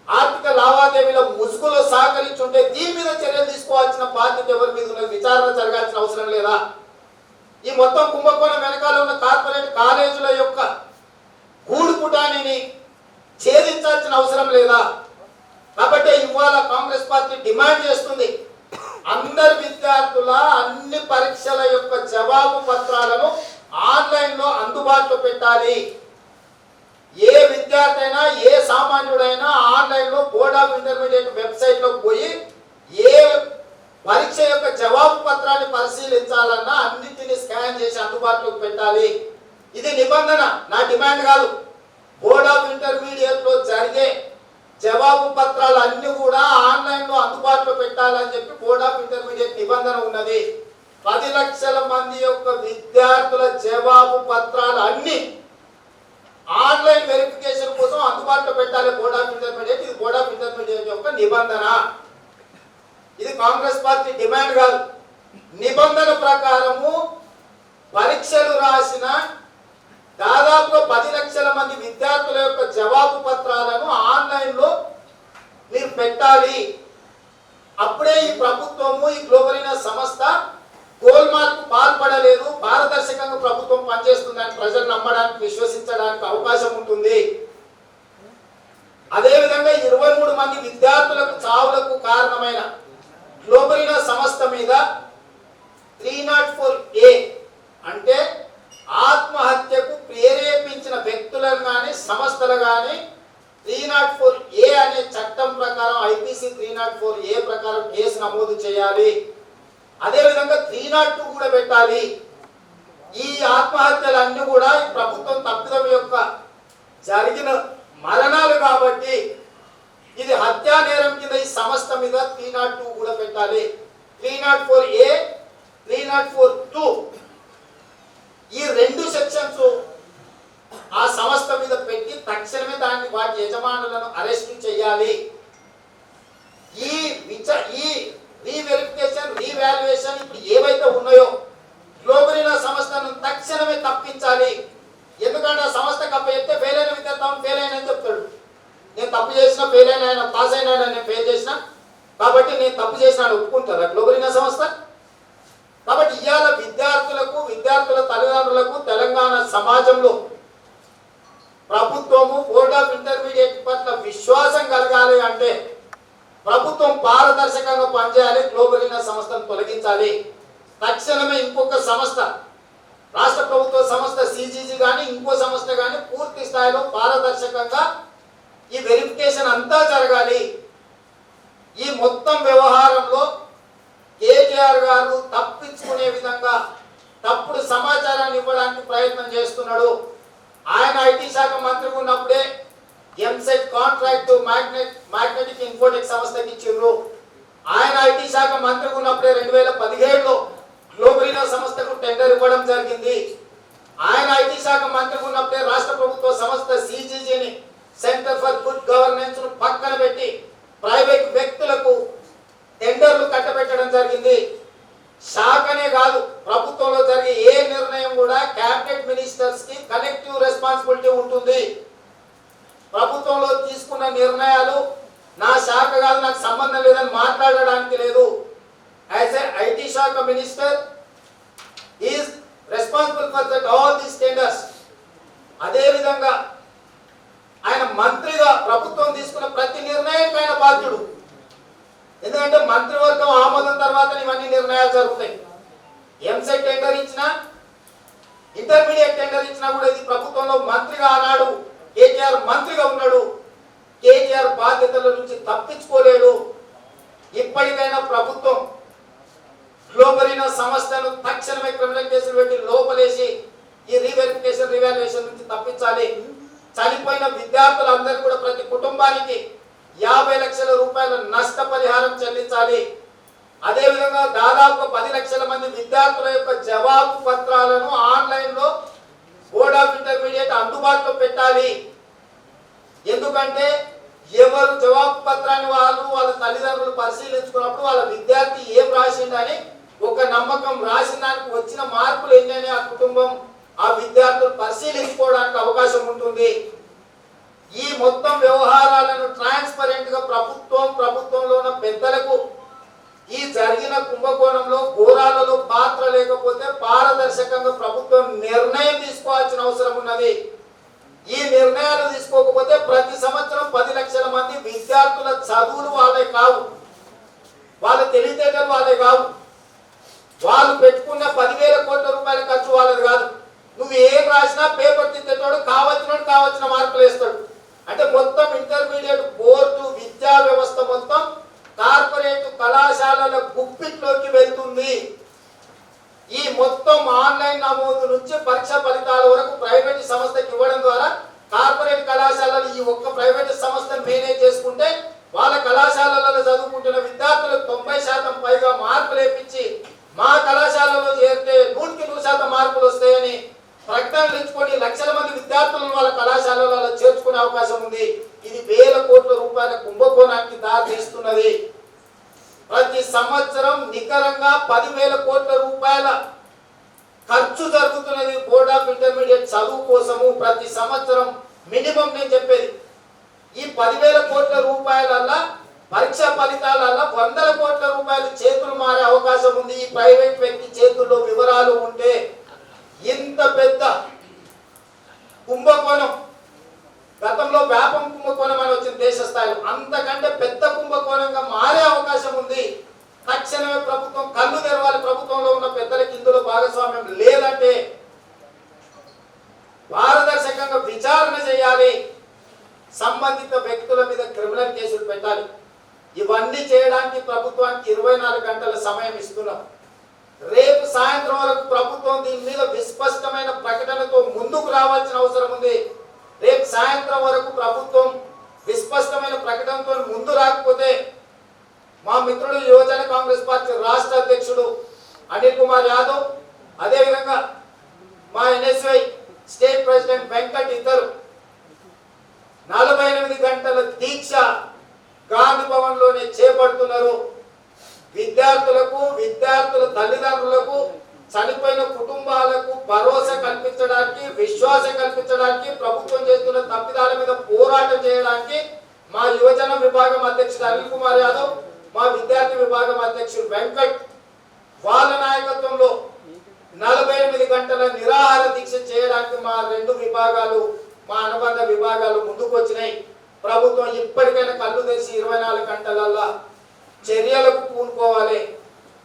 ఆర్థిక లావాదేవీల ముసుగులో సహకరించుంటే దీని మీద చర్యలు తీసుకోవాల్సిన బాధ్యత ఎవరి మీద ఉన్నది? విచారణ జరగాల్సిన అవసరం లేదా? ఈ మొత్తం కుంభకోణం వెనకాల ఉన్న కార్పొరేట్ కాలేజీల యొక్క గూడు పుటానిని ఛేదించాల్సిన అవసరం లేదా? కాబట్టి ఇవాళ కాంగ్రెస్ పార్టీ డిమాండ్ చేస్తుంది, అందరు విద్యార్థుల అన్ని పరీక్షల యొక్క జవాబు పత్రాలను ఆన్లైన్లో అందుబాటులో పెట్టాలి. విద్యార్థి అయినా ఏ సామాన్యుడైనా ఆన్లైన్లో బోర్డ్ ఆఫ్ ఇంటర్మీడియట్ వెబ్సైట్లోకి పోయి ఏ పరీక్ష యొక్క జవాబు పత్రాన్ని పరిశీలించాలన్నా అన్నింటినీ స్కాన్ చేసి అందుబాటులోకి పెట్టాలి. ఇది నిబంధన, నా డిమాండ్ కాదు. బోర్డ్ ఆఫ్ ఇంటర్మీడియట్ లో జరిగే జవాబు పత్రాలు అన్ని కూడా ఆన్లైన్ లో అందుబాటులో పెట్టాలని చెప్పి బోర్డ్ ఆఫ్ ఇంటర్మీడియట్ నిబంధన ఉన్నది. 10 లక్షల మంది యొక్క విద్యార్థుల జవాబు పత్రాలు అన్ని ఆన్లైన్ వెరిఫికేషన్ కోసం అందుబాటులో పెట్టాలి బోర్డ్ ఆఫ్ ఇంటర్మీడియట్. ఇది బోర్డ్ ఆఫ్ ఇంటర్మీడియట్ యొక్క నిబంధన. ఇది కాంగ్రెస్ పార్టీ డిమాండ్ కాదు. నిబంధన ప్రకారము పరీక్షలు రాసిన దాదాపుగా 10 లక్షల మంది విద్యార్థుల యొక్క జవాబు పత్రాలను ఆన్లైన్ లో మీరు పెట్టాలి. అప్పుడే ఈ ప్రభుత్వము, ఈ గ్లోబలినా సంస్థ గోల్మాల్కు పాల్పడలేదు, పారదర్శకంగా ప్రభుత్వం పనిచేస్తుందని ప్రజలు నమ్మడానికి, విశ్వసించడానికి అవకాశం ఉంటుంది. అదేవిధంగా 23 మంది విద్యార్థులకు చావులకు కారణమైన గ్లోబలినా సంస్థ మీద 304A అంటే ఆత్మహత్యకు ప్రేరేపించిన వ్యక్తులను కానీ సంస్థలు కానీ 304A అనే చట్టం ప్రకారం ఐపీసీ 304A ప్రకారం కేసు నమోదు చేయాలి. అదేవిధంగా 302 కూడా పెట్టాలి. ఈ ఆత్మహత్యలన్నీ కూడా ఈ ప్రభుత్వం తప్పిదం యొక్క జరిగిన మరణాలు కాబట్టి ఇది హత్యా నేరం కింద ఈ సంస్థ మీద 302 కూడా పెట్టాలి. 304A 304(2) ఈ 2 సెక్షన్స్ ఆ సంస్థ మీద పెట్టి తక్షణమే దాన్ని వాటి యజమానులను అరెస్ట్ చేయాలి. ఈ రీవెరిఫికేషన్, రీవాల్యుయేషన్ ఇప్పుడు ఏవైతే ఉన్నాయో గ్లోబలినా సంస్థను తక్షణమే తప్పించాలి. ఎందుకంటే ఆ సంస్థకు అప్పచెప్తే ఫెయిల్ అయిన విద్యార్థి ఫెయిల్ అయిన చెప్తాడు. నేను తప్పు చేసిన, ఫెయిల్ అయిన, ఆయన పాస్ అయినా, నేను ఫెయిల్ చేసిన కాబట్టి నేను తప్పు చేసిన ఒప్పుకుంటారా గ్లోబలినా సంస్థ? కాబట్టి ఇవాళ విద్యార్థులకు, విద్యార్థుల తల్లిదండ్రులకు తెలంగాణ సమాజంలో ప్రభుత్వము బోర్డ్ ఆఫ్ ఇంటర్మీడియట్ పట్ల విశ్వాసం కలగాలి అంటే ప్రభుత్వం పారదర్శకంగా పనిచేయాలి. గ్లోబలినా సంస్థను తొలగించాలి. తక్షణమే ఇంకొక సంస్థ, రాష్ట్ర ప్రభుత్వ సంస్థ సిజిజి కానీ ఇంకో సంస్థ కానీ పూర్తి స్థాయిలో పారదర్శకంగా ఈ వెరిఫికేషన్ అంతా జరగాలి. ఈ మొత్తం వ్యవహారంలో కేటీఆర్ గారు తప్పించుకునే విధంగా తప్పుడు సమాచారాన్ని ఇవ్వడానికి ప్రయత్నం చేస్తున్నాడు. ఆయన ఐటీ శాఖ మంత్రిగా ఉన్నప్పుడే ఎంసెట్ కాంట్రాక్ట్ మ్యాగ్నెటిక్ ఇన్ఫోటెక్ సంస్థకి ఇచ్చిండ్రు. ఆయన ఐటీ శాఖ మంత్రిగా ఉన్నప్పుడే 2017లో గ్లోబలినా సంస్థకు టెండర్ ఇవ్వడం జరిగింది. ఆయన ఐటీ శాఖ మంత్రిగా ఉన్నప్పుడే రాష్ట్ర ప్రభుత్వ సంస్థ సిజిజిని, సెంటర్ ఫర్ గుడ్ గవర్నెన్స్ ను పక్కన పెట్టి ప్రైవేట్ వ్యక్తులకు టెండర్లు కట్టబెట్టడం జరిగింది. శాఖనే కాదు, ప్రభుత్వంలో జరిగే ఏ నిర్ణయం కూడా క్యాబినెట్ మినిస్టర్స్ కి కలెక్టివ్ రెస్పాన్సిబిలిటీ ఉంటుంది. ప్రభుత్వంలో తీసుకున్న నిర్ణయాలు నా శాఖ కాదు, నాకు సంబంధం లేదని మాట్లాడడానికి లేదు. యాజ్ ఏ ఐటీ శాఖ minister is responsible for that all these tenders. అదే విధంగా ఆయన మంత్రిగా ప్రభుత్వం తీసుకున్న ప్రతి నిర్ణయానికి ఆయన బాధ్యుడు. ఎందుకంటే మంత్రివర్గం ఆమోదం తర్వాత ఇవన్నీ నిర్ణయాలు జరుగుతాయి. ఎంసెట్ టెండర్ ఇచ్చినా, ఇంటర్మీడియట్ టెండర్ ఇచ్చినా కూడా ఇది ప్రభుత్వంలో మంత్రిగా ఆనాడు కేటీఆర్ మంత్రిగా ఉన్నాడు. కేటీఆర్ బాధ్యతల నుంచి తప్పించుకోలేడు. ఇప్పటికైనా ప్రభుత్వం గ్లోబలినా సంస్థను తక్షణమే క్రిమినల్ కేసులు పెట్టి లోపలేసి ఈ రీవెరిఫికేషన్, రీవాల్యుయేషన్ నుంచి తప్పించాలి. చనిపోయిన విద్యార్థులందరూ కూడా ప్రతి కుటుంబానికి 50 లక్షల రూపాయల నష్టపరిహారం చెల్లించాలి. అదేవిధంగా దాదాపు 10 లక్షల మంది విద్యార్థుల యొక్క జవాబు పత్రాలను ఆన్లైన్ లో బోర్డ్ ఆఫ్ ఇంటర్మీడియట్ అందుబాటులో పెట్టాలి. ఎందుకంటే ఎవరు జవాబు పత్రాన్ని వాళ్ళ తల్లిదండ్రులు పరిశీలించుకున్నప్పుడు వాళ్ళ విద్యార్థి ఏం రాసిందని ఒక నమ్మకం, రాసిన దానికి వచ్చిన మార్పులు ఏంటని ఆ కుటుంబం, ఆ విద్యార్థులు పరిశీలించుకోవడానికి అవకాశం ఉంటుంది. ఈ మొత్తం వ్యవహారాలను ట్రాన్స్పరెంట్ గా ప్రభుత్వంలో ఉన్న పెద్దలకు ఈ జరిగిన కుంభకోణంలో ఘోరాలలో పాత్ర లేకపోతే పారదర్శకంగా ప్రభుత్వం నిర్ణయం తీసుకోవాల్సిన అవసరం ఉన్నది. ఈ నిర్ణయాలు తీసుకోకపోతే ప్రతి సంవత్సరం 10 లక్షల మంది విద్యార్థుల చదువులు వాళ్ళే కావు, వాళ్ళ తెలివితేటలు వాళ్ళే కావు, వాళ్ళు పెట్టుకున్న 10,000 కోట్ల రూపాయల ఖర్చు వాళ్ళది కాదు. నువ్వు ఏం రాసినా పేపర్ తిట్టేటోడు కావచ్చిన మార్కులు వేస్తాడు. అంటే మొత్తం ఇంటర్మీడియట్ బోర్డు విద్యా వ్యవస్థ మొత్తం కార్పొరేట్ కళాశాలల గుప్పిట్లోకి వెళ్తుంది. ఈ మొత్తం ఆన్లైన్ నమోదు నుంచి పరీక్ష ఫలితాల వరకు ప్రైవేట్ సంస్థకి ఇవ్వడం ద్వారా కార్పొరేట్ కళాశాలలు ఈ ఒక్క ప్రైవేట్ సంస్థను మేనేజ్ చేసుకుంటే వాళ్ళ కళాశాలలలో చదువుకుంటున్న విద్యార్థులకు 90% పైగా మార్కులు వేపించి మా కళాశాలలో చేరితే 100% మార్కులు వస్తాయని ప్రకటనలు ఇచ్చుకొని లక్షల మంది విద్యార్థులను వాళ్ళ కళాశాలలో చేర్చుకునే అవకాశం ఉంది. ఇది వేల కోట్ల రూపాయల కుంభకోణానికి దారి తీస్తున్నది. ప్రతి సంవత్సరం నికరంగా 10,000 కోట్ల రూపాయల ఖర్చు జరుగుతున్నది బోర్డ్ ఆఫ్ ఇంటర్మీడియట్ చదువు కోసము. ప్రతి సంవత్సరం మినిమం నేను చెప్పేది ఈ 10,000 కోట్ల రూపాయలల్లా పరీక్ష ఫలితాలల్లా 100 కోట్ల రూపాయలు చేతులు మారే అవకాశం ఉంది. ఈ ప్రైవేట్ వ్యక్తి చేతుల్లో వివరాలు ఉంటే ఇంత పెద్ద కుంభకోణం, గతంలో వ్యాపం కుంభకోణం అని వచ్చింది దేశ స్థాయిలో, అంతకంటే పెద్ద కుంభకోణంగా మారే అవకాశం ఉంది. తక్షణమే ప్రభుత్వం కళ్ళు తెరవాలి. ప్రభుత్వంలో ఉన్న పెద్దలకి ఇందులో భాగస్వామ్యం లేదంటే పారదర్శకంగా విచారణ చేయాలి. సంబంధిత వ్యక్తుల మీద క్రిమినల్ కేసులు పెట్టాలి. ఇవన్నీ చేయడానికి ప్రభుత్వానికి 24 గంటల సమయం ఇస్తున్నాం. రేపు సాయంత్రం వరకు ప్రభుత్వం దీని మీద విస్పష్టమైన ప్రకటనతో ముందుకు రావాల్సిన అవసరం ఉంది. రేపు సాయంత్రం వరకు ప్రభుత్వం విస్పష్టమైన ప్రకటనతో ముందు రాకపోతే మా మిత్రుడు యువజన కాంగ్రెస్ పార్టీ రాష్ట్ర అధ్యక్షుడు అనిల్ కుమార్ యాదవ్, అదేవిధంగా మా ఎన్ఎస్వై స్టేట్ ప్రెసిడెంట్ వెంకట్ ఇద్దరు 48 గంటల దీక్ష గాంధీ భవన్ లోనే చేపడుతున్నారు. విద్యార్థులకు, విద్యార్థుల తల్లిదండ్రులకు, చనిపోయిన కుటుంబాలకు భరోసా కల్పించడానికి, విశ్వాసం కల్పించడానికి, ప్రభుత్వం చేస్తున్న తప్పిదాల మీద పోరాటం చేయడానికి మా యువజన విభాగం అధ్యక్షుడు అనిల్ కుమార్ యాదవ్, మా విద్యార్థి విభాగం అధ్యక్షుడు వెంకట్ వాళ్ళ నాయకత్వంలో 48 గంటల నిరాహార దీక్ష చేయడానికి మా రెండు విభాగాలు, మా అనుబంధ విభాగాలు ముందుకు వచ్చినాయి. ప్రభుత్వం ఇప్పటికైనా కళ్ళు తెరిచి 24 గంటలల్లా చర్యలకు పూనుకోవాలి.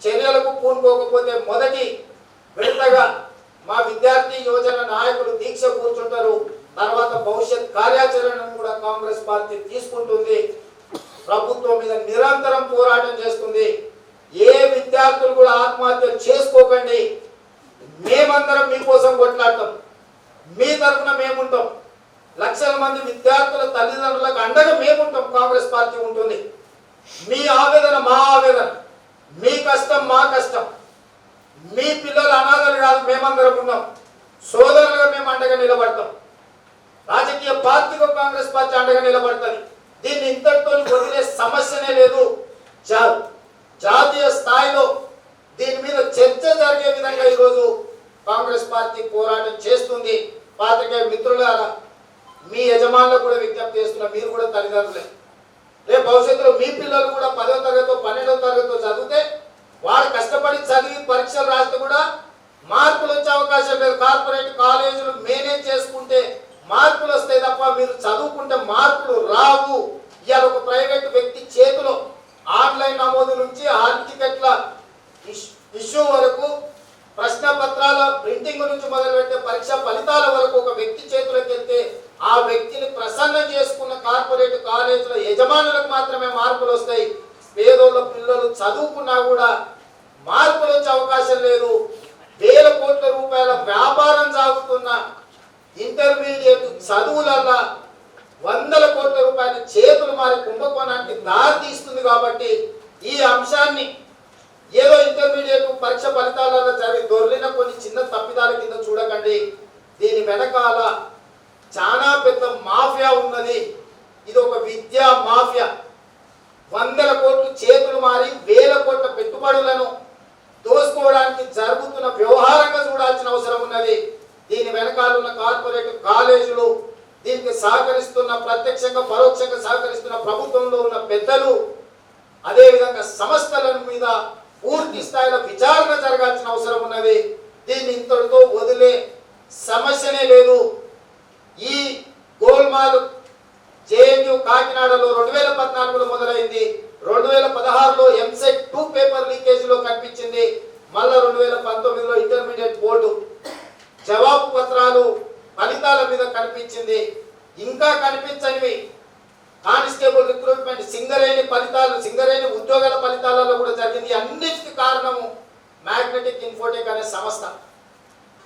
చర్యలకు పూనుకోకపోతే మొదటి విడతగా మా విద్యార్థి యువజన నాయకులు దీక్ష కూర్చుంటారు. తర్వాత భవిష్యత్ కార్యాచరణను కూడా కాంగ్రెస్ పార్టీ తీసుకుంటుంది. ప్రభుత్వం మీద నిరంతరం పోరాటం చేస్తుంది. ఏ విద్యార్థులు కూడా ఆత్మహత్యలు చేసుకోకండి. మేమందరం మీకోసం కొట్లాడతాం. మీ తరఫున మేముంటాం. లక్షల మంది విద్యార్థుల తల్లిదండ్రులకు అండగా మేముంటాం. కాంగ్రెస్ పార్టీ ఉంటుంది. మీ ఆవేదన మా ఆవేదన, మీ కష్టం మా కష్టం. మీ పిల్లలు అనాథలు కాదు, మేమందరం ఉన్నాం. సోదరులుగా మేము అండగా నిలబడతాం. రాజకీయ పార్టీగా కాంగ్రెస్ పార్టీ అండగా నిలబడుతుంది. దీన్ని ఇంతటితో వదిలే సమస్యనే లేదు. జాతీయ స్థాయిలో దీని మీద చర్చ జరిగే విధంగా ఈరోజు కాంగ్రెస్ పార్టీ పోరాటం చేస్తుంది. పాత్రికేయ మిత్రులారా, మీ యజమానులకు కూడా విజ్ఞప్తి చేస్తున్నా, మీరు కూడా తల్లిదండ్రులే. రేపు భవిష్యత్తులో మీ పిల్లలు కూడా 10వ తరగతి 12వ తరగతి చదివితే వాడు కష్టపడి చదివి పరీక్షలు రాస్తే కూడా మార్కులు వచ్చే అవకాశం లేదు. కార్పొరేట్ కాలేజీలు మేనేజ్ చేసుకుంటే మార్కులు వస్తాయి తప్ప మీరు చదువుకుంటే మార్కులు రావు. ఇవాళ ఒక ప్రైవేట్ వ్యక్తి చేతిలో ఆన్లైన్ నమోదు నుంచి హాల్ టికెట్ల ఇష్యూ వరకు, ప్రశ్న పత్రాల ప్రింటింగ్ నుంచి మొదలుపెట్టే పరీక్ష ఫలితాల వరకు ఒక వ్యక్తి చేతులకు వెళ్తే ఆ వ్యక్తిని ప్రసన్నం చేసుకున్న కార్పొరేట్ కాలేజీల యజమానులకు మాత్రమే మార్కులు వస్తాయి. పేదోళ్ళ పిల్లలు చదువుకున్నా కూడా మార్కులు వచ్చే అవకాశం లేదు. వేల కోట్ల రూపాయల వ్యాపారం సాగుతున్న ఇంటర్మీడియట్ చదువులల్లా 100 కోట్ల రూపాయల చేతులు మారి కుంభకోణానికి దారి తీస్తుంది. కాబట్టి ఈ అంశాన్ని ఏదో ఇంటర్మీడియట్ పరీక్ష ఫలితాలలో జరిగి దొర్లిన కొన్ని చిన్న తప్పిదాల కింద చూడకండి. దీని వెనకాల చాలా పెద్ద మాఫియా ఉన్నది. ఇది ఒక విద్యా మాఫియా. 100 కోట్లు చేతులు మారి వేల కోట్ల పెట్టుబడులను దోసుకోవడానికి జరుగుతున్న వ్యవహారంగా చూడాల్సిన అవసరం ఉన్నది. దీని వెనకాల ఉన్న కార్పొరేట్ కాలేజీలు, దీనికి సహకరిస్తున్న, ప్రత్యక్షంగా పరోక్షంగా సహకరిస్తున్న ప్రభుత్వంలో ఉన్న పెద్దలు, అదేవిధంగా సంస్థల మీద పూర్తి స్థాయిలో విచారణ జరగాల్సిన అవసరం ఉన్నది. దీన్ని ఇంతటితో వదిలే సమస్యనే లేదు. ఈ గోల్మాల్ జేఎన్యూ కాకినాడలో 2014లో మొదలైంది. 2016లో ఎంసెట్ 2 పేపర్ లీకేజీలో కనిపించింది. మళ్ళా 2019లో ఇంటర్మీడియట్ బోర్డు జవాబు పత్రాలు ఫలితాల మీద కనిపించింది. ఇంకా కనిపించనివి కానిస్టేబుల్ రిక్రూట్మెంట్ సింగరేణి ఫలితాలు, సింగరేణి ఉద్యోగాల ఫలితాలలో కూడా జరిగింది. అన్నిటికీ కారణము మ్యాగ్నెటిక్ ఇన్ఫోటెక్ అనే సంస్థ.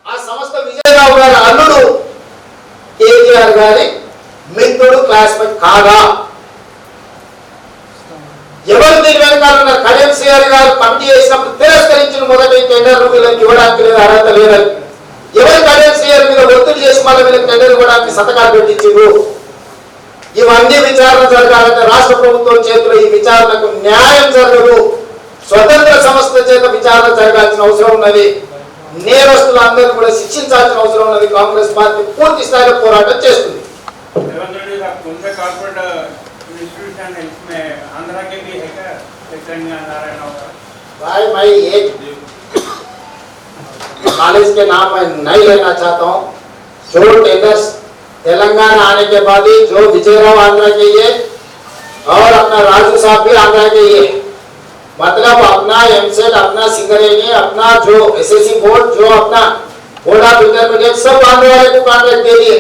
ఆ సంస్థ విజయరావు గారి అల్లుడు కేటీఆర్ గారి మిత్రుడు, క్లాస్మేట్ కాదా? ఎవరు దీని వెనకాల ఉన్నారు? కళ్యాణ్ శ్రీహరి గారు కమిటీ చేసినప్పుడు తిరస్కరించిన మొదటి టెండర్ వీళ్ళకి ఇవ్వడానికి లేదు, అర్హత లేదని. ఎవరు కళ్యాణ్ శ్రీహరి మీద ఒత్తిడి చేసి మళ్ళీ వీళ్ళకి టెండర్ ఇవ్వడానికి సంతకాలు పెట్టించిండ్రు? ఇవన్నీ విచారణ జరగాలంటే రాష్ట్ర ప్రభుత్వం చేతిలో ఈ విచారణకు న్యాయం జరగదు. స్వతంత్ర సంస్థ చేత విచారణ జరగాల్సిన అవసరం ఉన్నది. నేరస్తులందరినీ కూడా శిక్షించాల్సిన అవసరం ఉన్నది. కాంగ్రెస్ పార్టీ పూర్తి స్థాయిలో పోరాటం చేస్తుంది. भाई मैं एक कॉलेज के नाम मैं नहीं लेना चाहता हूँ। जो टेंडर्स तेलंगाना आने के बाद ही जो विजयराव आंध्रा के ये और अपना राजू साहब भी आंध्रा के ये, मतलब अपना एमसेट, अपना सिंगरेनी, अपना जो एसएससी बोर्ड, जो अपना बोर्ड ऑफ इंटरमीडिएट सब आंध्र वाले को कॉन्ट्रैक्ट दे दिए।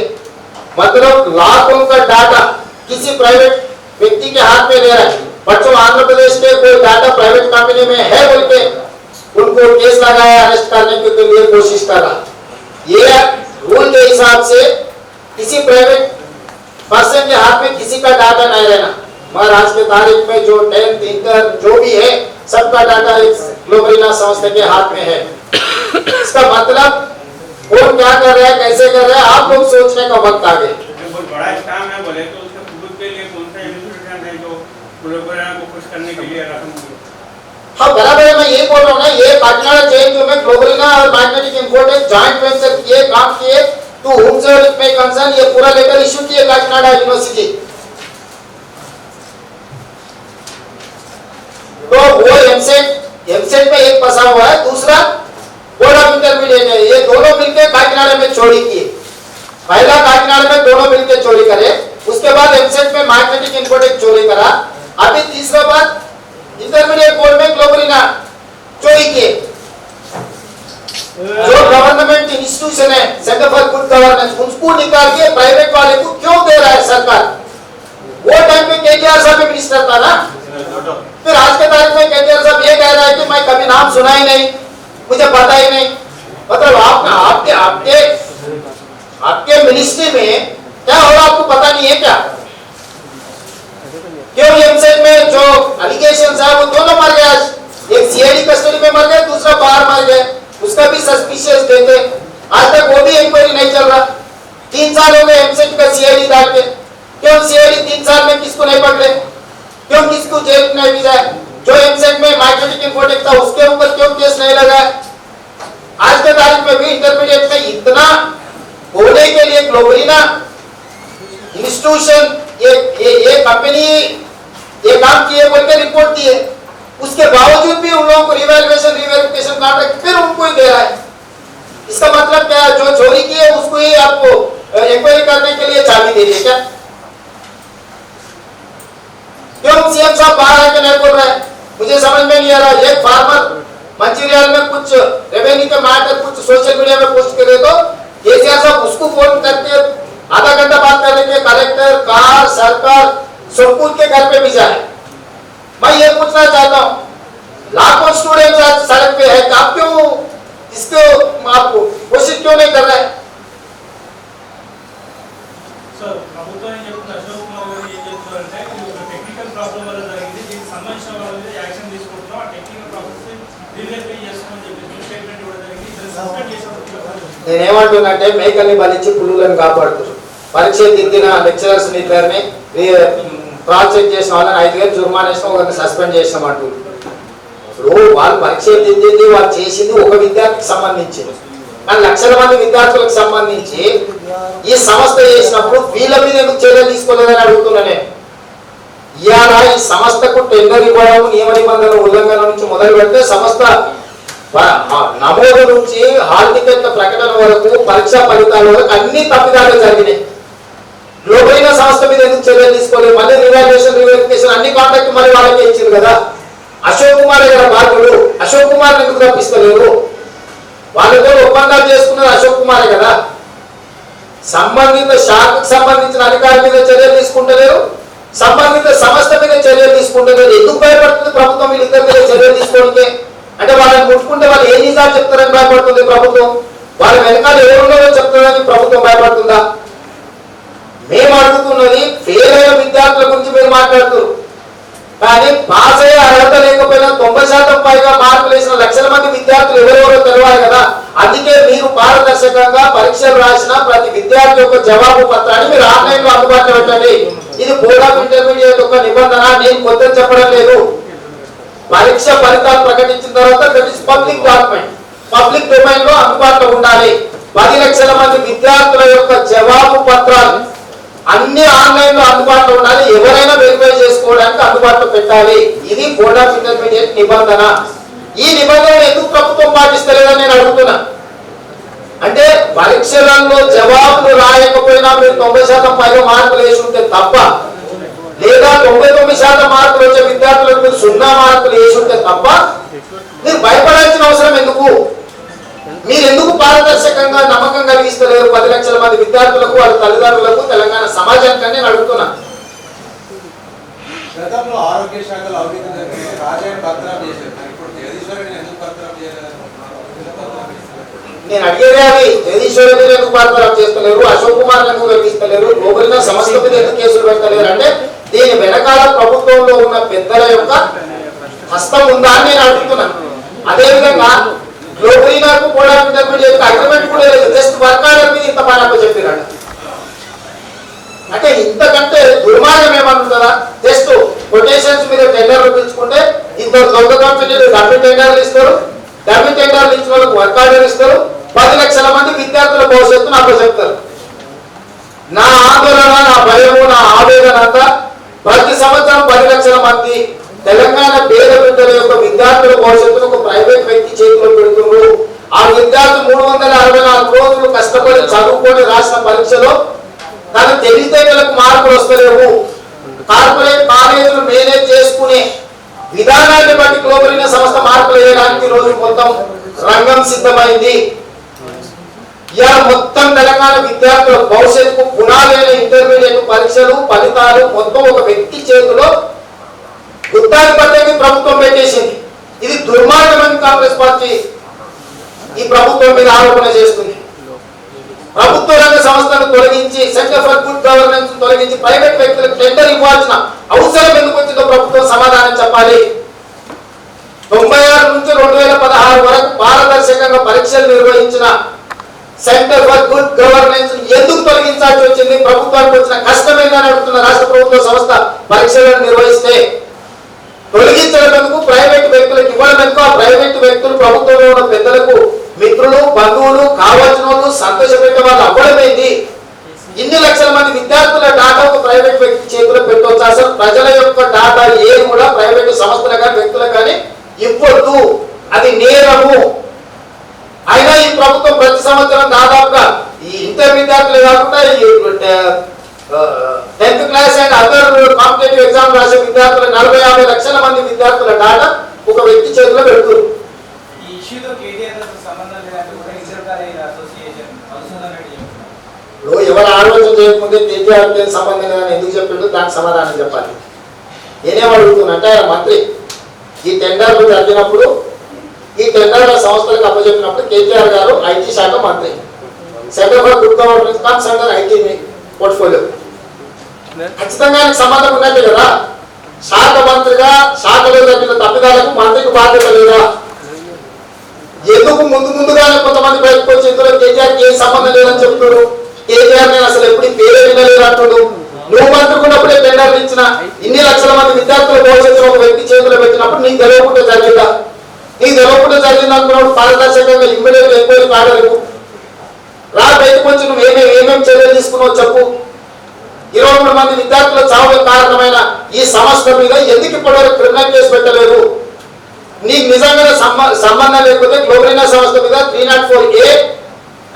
मतलब लाखों का डाटा किसी प्राइवेट व्यक्ति के हाथ में ले रहा है। बच्चों आंध्र प्रदेश के कोई डाटा प्राइवेट कंपनी में है बोल के उनको केस लगाया, अरेस्ट करने के लिए कोशिश कर रहा। ये रूल के हिसाब से किसी प्राइवेट पर्सन के हाथ में किसी का डाटा नहीं रहना। मगर आज के तारीख में जो 10th इंटर जो भी है सबका डाटा इस ग्लोबलिना संस्था के हाथ में है। इसका मतलब कौन क्या कर रहा है, कैसे कर रहा है, आप लोग सोचने का वक्त आ गया। बहुत बड़ा स्कैम है बोले तो उसके सबूत के लिए कौन सा इंस्टीट्यूशन है जो ग्लोबलिना को खुश करने के लिए रकम? हाँ बराबर है, मैं ये बोल रहा हूँ ना, ये काकीनाडा जेएनयू में ग्लोबलिना और मैग्नेटिक इन्फोटेक जॉइंट वेंचर किए, काम किए, टू होम सर्विस में कंसर्न ये पूरा लेटर इश्यू किए काकीनाडा यूनिवर्सिटी। तो वो एमसेट में एक फंसा हुआ है, दूसरा बोर्ड ऑफ इंटरमीडिएट है। ये दोनों मिलकर काकीनाडा में चोरी किए। पहला काकीनाडा में दोनों मिलकर चोरी करे, उसके बाद एमसेट में मैग्नेटिक इन्फोटेक चोरी करा, अभी तीसरा बार इंटरमीडिएट बोर्ड में ग्लोबलिना चोरी किए। जो गवर्नमेंट इंस्टीट्यूशन है सेंटर फॉर गुड गवर्नेंस, उसको निकाल के प्राइवेट वाले को क्यों दे रहा है सरकार? वो टाइम पे केटीआर साहब मिनिस्टर था ना। फिर आज के तारीख में केटीआर साहब ये कह रहा है कि मैं कभी नाम सुना ही नहीं, मुझे पता ही नहीं। मतलब आपके मिनिस्ट्री में क्या हो रहा आपको पता नहीं है क्या? क्यों एमसेट में जो एलिगेशंस है वो दोनों मर गए। आज एक सीआईडी कस्टडी में मर गए, दूसरा बाहर मर गए, उसका भी सस्पिशियस देते। आज तक वो भी इंक्वायरी नहीं चल रहा। 3 साल हो गए एमसेट का सीआईडी डाल के। क्यों सीआईडी 3 साल में किसको नहीं पकड़े? क्यों किसको जेल नहीं भेजा? जो एमसेट में मैग्नेटिक इन्फोटेक था उसके ऊपर क्यों केस नहीं लगा? आज के तारीख में भी इंटरमीडिएट में इतना होने के लिए ग्लोबलिना इंस्टीट्यूशन ये कंपनी ये काम किए बोल के रिपोर्ट दिए, उसके बावजूद भी उन लोगों को रिवेरिफिकेशन कॉन्ट्रैक्ट फिर उनको ही दे रहा है। इसका मतलब क्या है? जो चोरी की है उसको ही आपको इंक्वायरी करने के लिए चाबी दे दी क्या? क्यों सीएम साहब बाहर आके नहीं बोल रहे हैं? मुझे समझ में नहीं आ रहा। एक फार्मर मंचिरियल में कुछ रेवेन्यू के मैटर कुछ सोशल मीडिया में पोस्ट करे तो केसीआर साहब उसको फोन करके आधा घंटा बात करने के कलेक्टर, कार, सरकार सबको के घर पे भी जाए। मैं ये पूछना चाहता हूँ, लाखों स्टूडेंट आज सड़क पे है, आप क्यों इसको आपको कोशिश क्यों नहीं कर रहे हैं? सर ప్రభుత్వం ఏం చెప్తున్నారు? అశోక్ కుమార్ గారు ఏం చెప్తున్నారంటే ఇది టెక్నికల్ ప్రాబ్లం వల్ల జరిగింది, దీనికి సంబంధించిన వాళ్ళ మీద యాక్షన్ తీసుకుంటున్నాం, ఆ టెక్నికల్ ప్రాబ్లమ్స్ రీవెరిఫై చేస్తామని చెప్పేసి స్టేట్మెంట్ ఇవ్వడం జరిగింది. ఇది సస్పెండ్ చేసినప్పుడు నేనేమంటున్నానంటే మేకల్ని బలించి పులులను కాపాడుతున్నారు. పరీక్ష దిద్దిన లెక్చరర్స్ ఇద్దరిని క్రాస్ చెక్ చేసిన వాళ్ళని 5,000 జుర్మానా వేసిన, ఒకరిని సస్పెండ్ చేసినాం అంటారు. ఇప్పుడు వాళ్ళు పరీక్ష దిద్దింది వాళ్ళు చేసింది ఒక విద్యార్థికి సంబంధించి, కానీ లక్షల మంది విద్యార్థులకు సంబంధించి ఈ సంస్థ చేసినప్పుడు వీళ్ళ మీద ఎందుకు చర్యలు తీసుకోలేదని అడుగుతున్నా నేను. ఇవాళ ఈ సంస్థకు టెండర్ ఇవ్వడం, నియమ నిబంధనల ఉల్లంఘన నుంచి మొదలు పెడితే సంస్థ నమోదు నుంచి హాల్ టికెట్ల ప్రకటన వరకు పరీక్షా ఫలితాల వరకు అన్ని తప్పిదాలు జరిగినాయి. గ్లోబలినా సంస్థ మీద ఎందుకు చర్యలు తీసుకోలేదు? మళ్ళీ రివెరిఫికేషన్ అన్ని కాంట్రాక్ట్ మళ్ళీ వాళ్ళకే ఇచ్చారు కదా. అశోక్ కుమార్ గారు బాధ్యుడు, అశోక్ కుమార్ ఎందుకు తప్పిస్తలేరు? వాళ్ళతో ఒప్పందాలు చేసుకున్నది అశోక్ కుమారే కదా. సంబంధిత శాఖకు సంబంధించిన అధికారి మీద చర్యలు తీసుకుంటలేరు, సంబంధిత సంస్థ మీద చర్యలు తీసుకుంటలేరు. ఎందుకు భయపడుతుంది ప్రభుత్వం వీళ్ళిద్దరి మీద చర్యలు తీసుకోవడానికి? అంటే వాళ్ళని ముట్టుకుంటే వాళ్ళు ఏ నిజాలు చెప్తారని భయపడుతుంది ప్రభుత్వం? వాళ్ళ వెనకాల ఎవరున్నారో చెప్తారని ప్రభుత్వం భయపడుతుందా? మేము అడుగుతున్నది ఫెయిల్ అయిన విద్యార్థుల గురించి మీరు మాట్లాడుతున్నారు, కానీ పాస్ అయ్యే అర్హత లేకపోయినా 90% పైగా మార్కులు వేసిన లక్షల మంది విద్యార్థులు ఎవరెవరో తెలియాలి కదా. అందుకే మీరు పారదర్శకంగా పరీక్షలు రాసిన ప్రతి విద్యార్థి యొక్క జవాబు పత్రాన్ని మీరు ఆన్లైన్ లో అందుబాటులో పెట్టండి. ఇది బోర్డ్ ఆఫ్ ఇంటర్మీడియట్ యొక్క నిబంధన, నేను కొత్త చెప్పడం లేదు. పరీక్ష ఫలితాలు ప్రకటించిన తర్వాత పబ్లిక్ డాక్యుమెంట్, పబ్లిక్ డొమైన్ లో అందుబాటులో ఉండాలి. 10 లక్షల మంది విద్యార్థుల యొక్క జవాబు పత్రాలు అన్ని ఆన్లైన్ లో అందుబాటులో ఉండాలి. ఎవరైనా వెరిఫై చేసుకోవడానికి అందుబాటులో పెట్టాలి. ఇది బోర్డ్ ఆఫ్ ఇంటర్మీడియట్ నిబంధన. ఈ నిబంధన ఎందుకు ప్రభుత్వం పాటిస్తలేదని నేను అడుగుతున్నా. అంటే పరీక్షలలో జవాబులు రాయకపోయినా మీరు 90% పైగా మార్కులు వేసి ఉంటే తప్ప, లేదా 99% మార్కులు వచ్చే విద్యార్థులకు మీరు 0 మార్కులు వేసి ఉంటే తప్ప మీరు భయపడాల్సిన అవసరం ఎందుకు? మీరు ఎందుకు పారదర్శకంగా నమ్మకం కలిగిస్తలేరు 10 లక్షల మంది విద్యార్థులకు, వాళ్ళ తల్లిదండ్రులకు, తెలంగాణ సమాజానికి నేను అడుగుతున్నా. గతంలో ఆరోగ్య శాఖలో అవినీతి జరిగితే రాజయ్య భద్రం చేశారు, ఇప్పుడు జగదీశ్వరుడిని ఎందుకు భద్రం చేయలేదు? నేను అడిగేదే అది. జగదీశ్వరుడిని ఎందుకు భద్రం చేస్తలేరు, అశోక్ కుమార్ ఎందుకు వెలిగిస్తలేరు, గోగులిన సంస్థ మీద ఎందుకు కేసులు పెట్టలేరు? అంటే దీని వెనకాల ప్రభుత్వంలో ఉన్న పెద్దల యొక్క హస్తం ఉందా అని నేను అడుగుతున్నాను. అదేవిధంగా గ్లోబరీనాకు కూడా ఇంటర్మీడియట్ అగ్రిమెంట్ కూడా లేదు, జస్ట్ వర్క్ ఆర్డర్ మీద ఇంత పని చెప్పినాడు. అంటే ఇంతకంటే దుర్మార్గం ఏమనుంటుందా? జస్ట్ కొటేషన్స్ మీద టెండర్లు పిలుచుకుంటే ఇంత దొంగ కంపెనీలు డబ్బి టెండర్లు ఇస్తారు, డబ్బి టెండర్లు ఇచ్చిన వాళ్ళకి వర్క్ ఆర్డర్ ఇస్తారు, 10 లక్షల మంది విద్యార్థుల భవిష్యత్తును అప్పచెప్తారు. నా ఆందోళన, నా భయము, నా ఆవేదన అంతా ప్రతి సంవత్సరం 10 లక్షల మంది తెలంగాణ పేద బిడ్డల యొక్క విద్యార్థుల భవిష్యత్తును ఒక ప్రైవేట్ వ్యక్తి చేతిలో పెడుతున్నారు. ఆ విద్యార్థి 364 రోజులు కష్టపడి చదువుకొని రాసిన పరీక్షలో తన తెలివితేటలకు మార్కులు వస్తలేవు. కార్పొరేట్ కాలేజీలు మేనేజ్ చేసుకునే విధానాన్ని బట్టి గ్లోబరీనా సంస్థ మార్కులు వేయడానికి రోజు మొత్తం రంగం సిద్ధమైంది. ఇవాళ మొత్తం తెలంగాణ విద్యార్థుల భవిష్యత్తుకు పునాదైన ఇంటర్మీడియట్ పరీక్షలు ఫలితాలు మొత్తం ఒక వ్యక్తి చేతిలో గుత్తాన్ని పట్టేది ప్రభుత్వం పెట్టేసింది. ఇది దుర్మార్గమని కాంగ్రెస్ పార్టీ ఈ ప్రభుత్వం మీద ఆరోపణ చేస్తుంది. ప్రభుత్వ రంగ సంస్థలను తొలగించి, సెంటర్ ఫర్ గుడ్ గవర్నెన్స్ తొలగించి ప్రైవేట్ వ్యక్తులకు టెండర్ ఇవ్వాల్సిన అవసరం ఎందుకు వచ్చిందో ప్రభుత్వం సమాధానం చెప్పాలి. 96 నుంచి 2016 వరకు పారదర్శకంగా పరీక్షలు నిర్వహించిన సెంటర్ ఫర్ గుడ్ గవర్నెన్స్ ఎందుకు తొలగించాల్సి వచ్చింది? ప్రభుత్వానికి వచ్చిన కష్టమేందని అడుగుతున్న రాష్ట్ర ప్రభుత్వ సంస్థ పరీక్షలను నిర్వహిస్తే తొలగించడం ఎందుకు, ప్రైవేట్ వ్యక్తులకు ఇవ్వడం ఎందుకు? ఆ ప్రైవేట్ వ్యక్తులు ప్రభుత్వంలో ఉన్న పెద్దలకు మిత్రులు, బంధువులు, కావాల్సిన వాళ్ళు, సంతోషపెట్టే వాళ్ళు అవ్వడమేంది? ఇన్ని లక్షల మంది విద్యార్థుల డాటా ఒక ప్రైవేట్ వ్యక్తి చేతిలో పెట్టవచ్చు. అసలు ప్రజల యొక్క డాటా ఏది కూడా ప్రైవేట్ సంస్థలు కానీ వ్యక్తులకు కానీ ఇవ్వద్దు, అది నేరము. అయినా ఈ ప్రభుత్వం ప్రతి సంవత్సరం దాదాపుగా ఈ ఇంటర్ విద్యార్థులే కాకుండా ఈ 10th class and other competitive exam రాసే విద్యార్థుల 40-50 లక్షల మంది విద్యార్థుల డాటా ఒక వ్యక్తి చేతిలో పెడుతున్నారు. ఈ ఇష్యూతో కేటీఆర్ సంబంధం లేదంటే కూడా ఇంటర్ కాలేజ్ అసోసియేషన్ ఇప్పుడు ఎవరు ఆలోచన చేయకముందే కేటీఆర్ సంబంధం లేదని ఎందుకు చెప్పిండు, దానికి సమాధానం చెప్పాలి. నేనేం అడుగుతున్నా అంటే మంత్రి ఈ టెండర్లు జరిగినప్పుడు, ఈ టెండర్ల సంస్థలకు అప్పచెప్పినప్పుడు కేటీఆర్ గారు ఐటీ శాఖ మంత్రి, centre for good governance comes under IT portfolio, ఖచ్చితంగా సంబంధం ఉన్నట్టే కదా. శాఖ మంత్రిగా శాఖలో జరిగిన తప్పిదాలకు మంత్రికి బాధ్యత లేదా? ఎందుకు ముందుగానే కొంతమంది బయటకు వచ్చి ఇందులో కేటీఆర్కి ఏం సంబంధం లేదని చెప్తున్నారు? కేటీఆర్ నేను అసలు ఎప్పుడు పేరే వినలేదు అంటుడు. నువ్వు మంత్రికి ఉన్నప్పుడే టెండర్లు ఇచ్చిన ఇన్ని లక్షల మంది విద్యార్థుల భవిష్యత్తులో ఒక వ్యక్తి చేతిలో పెట్టినప్పుడు నీకు తెలియకుండా జరిగిందా? నీకు తెలియకుండా జరిగింది అనుకున్నప్పుడు పారదర్శకంగా ఇమ్మీడియట్ ఎంక్వైరీ కాగలవు. రా బయటకు వచ్చి నువ్వు ఏమేమి చర్యలు తీసుకున్నావు చెప్పు. 23 మంది విద్యార్థుల చావులకు కారణమైన ఈ సంస్థ మీద ఎందుకు ఇప్పటివరకు క్రిమినల్ కేసు పెట్టలేదు? నీకు నిజంగానే సంబంధం లేకపోతే గ్లోబరీనా సంస్థ మీద 304A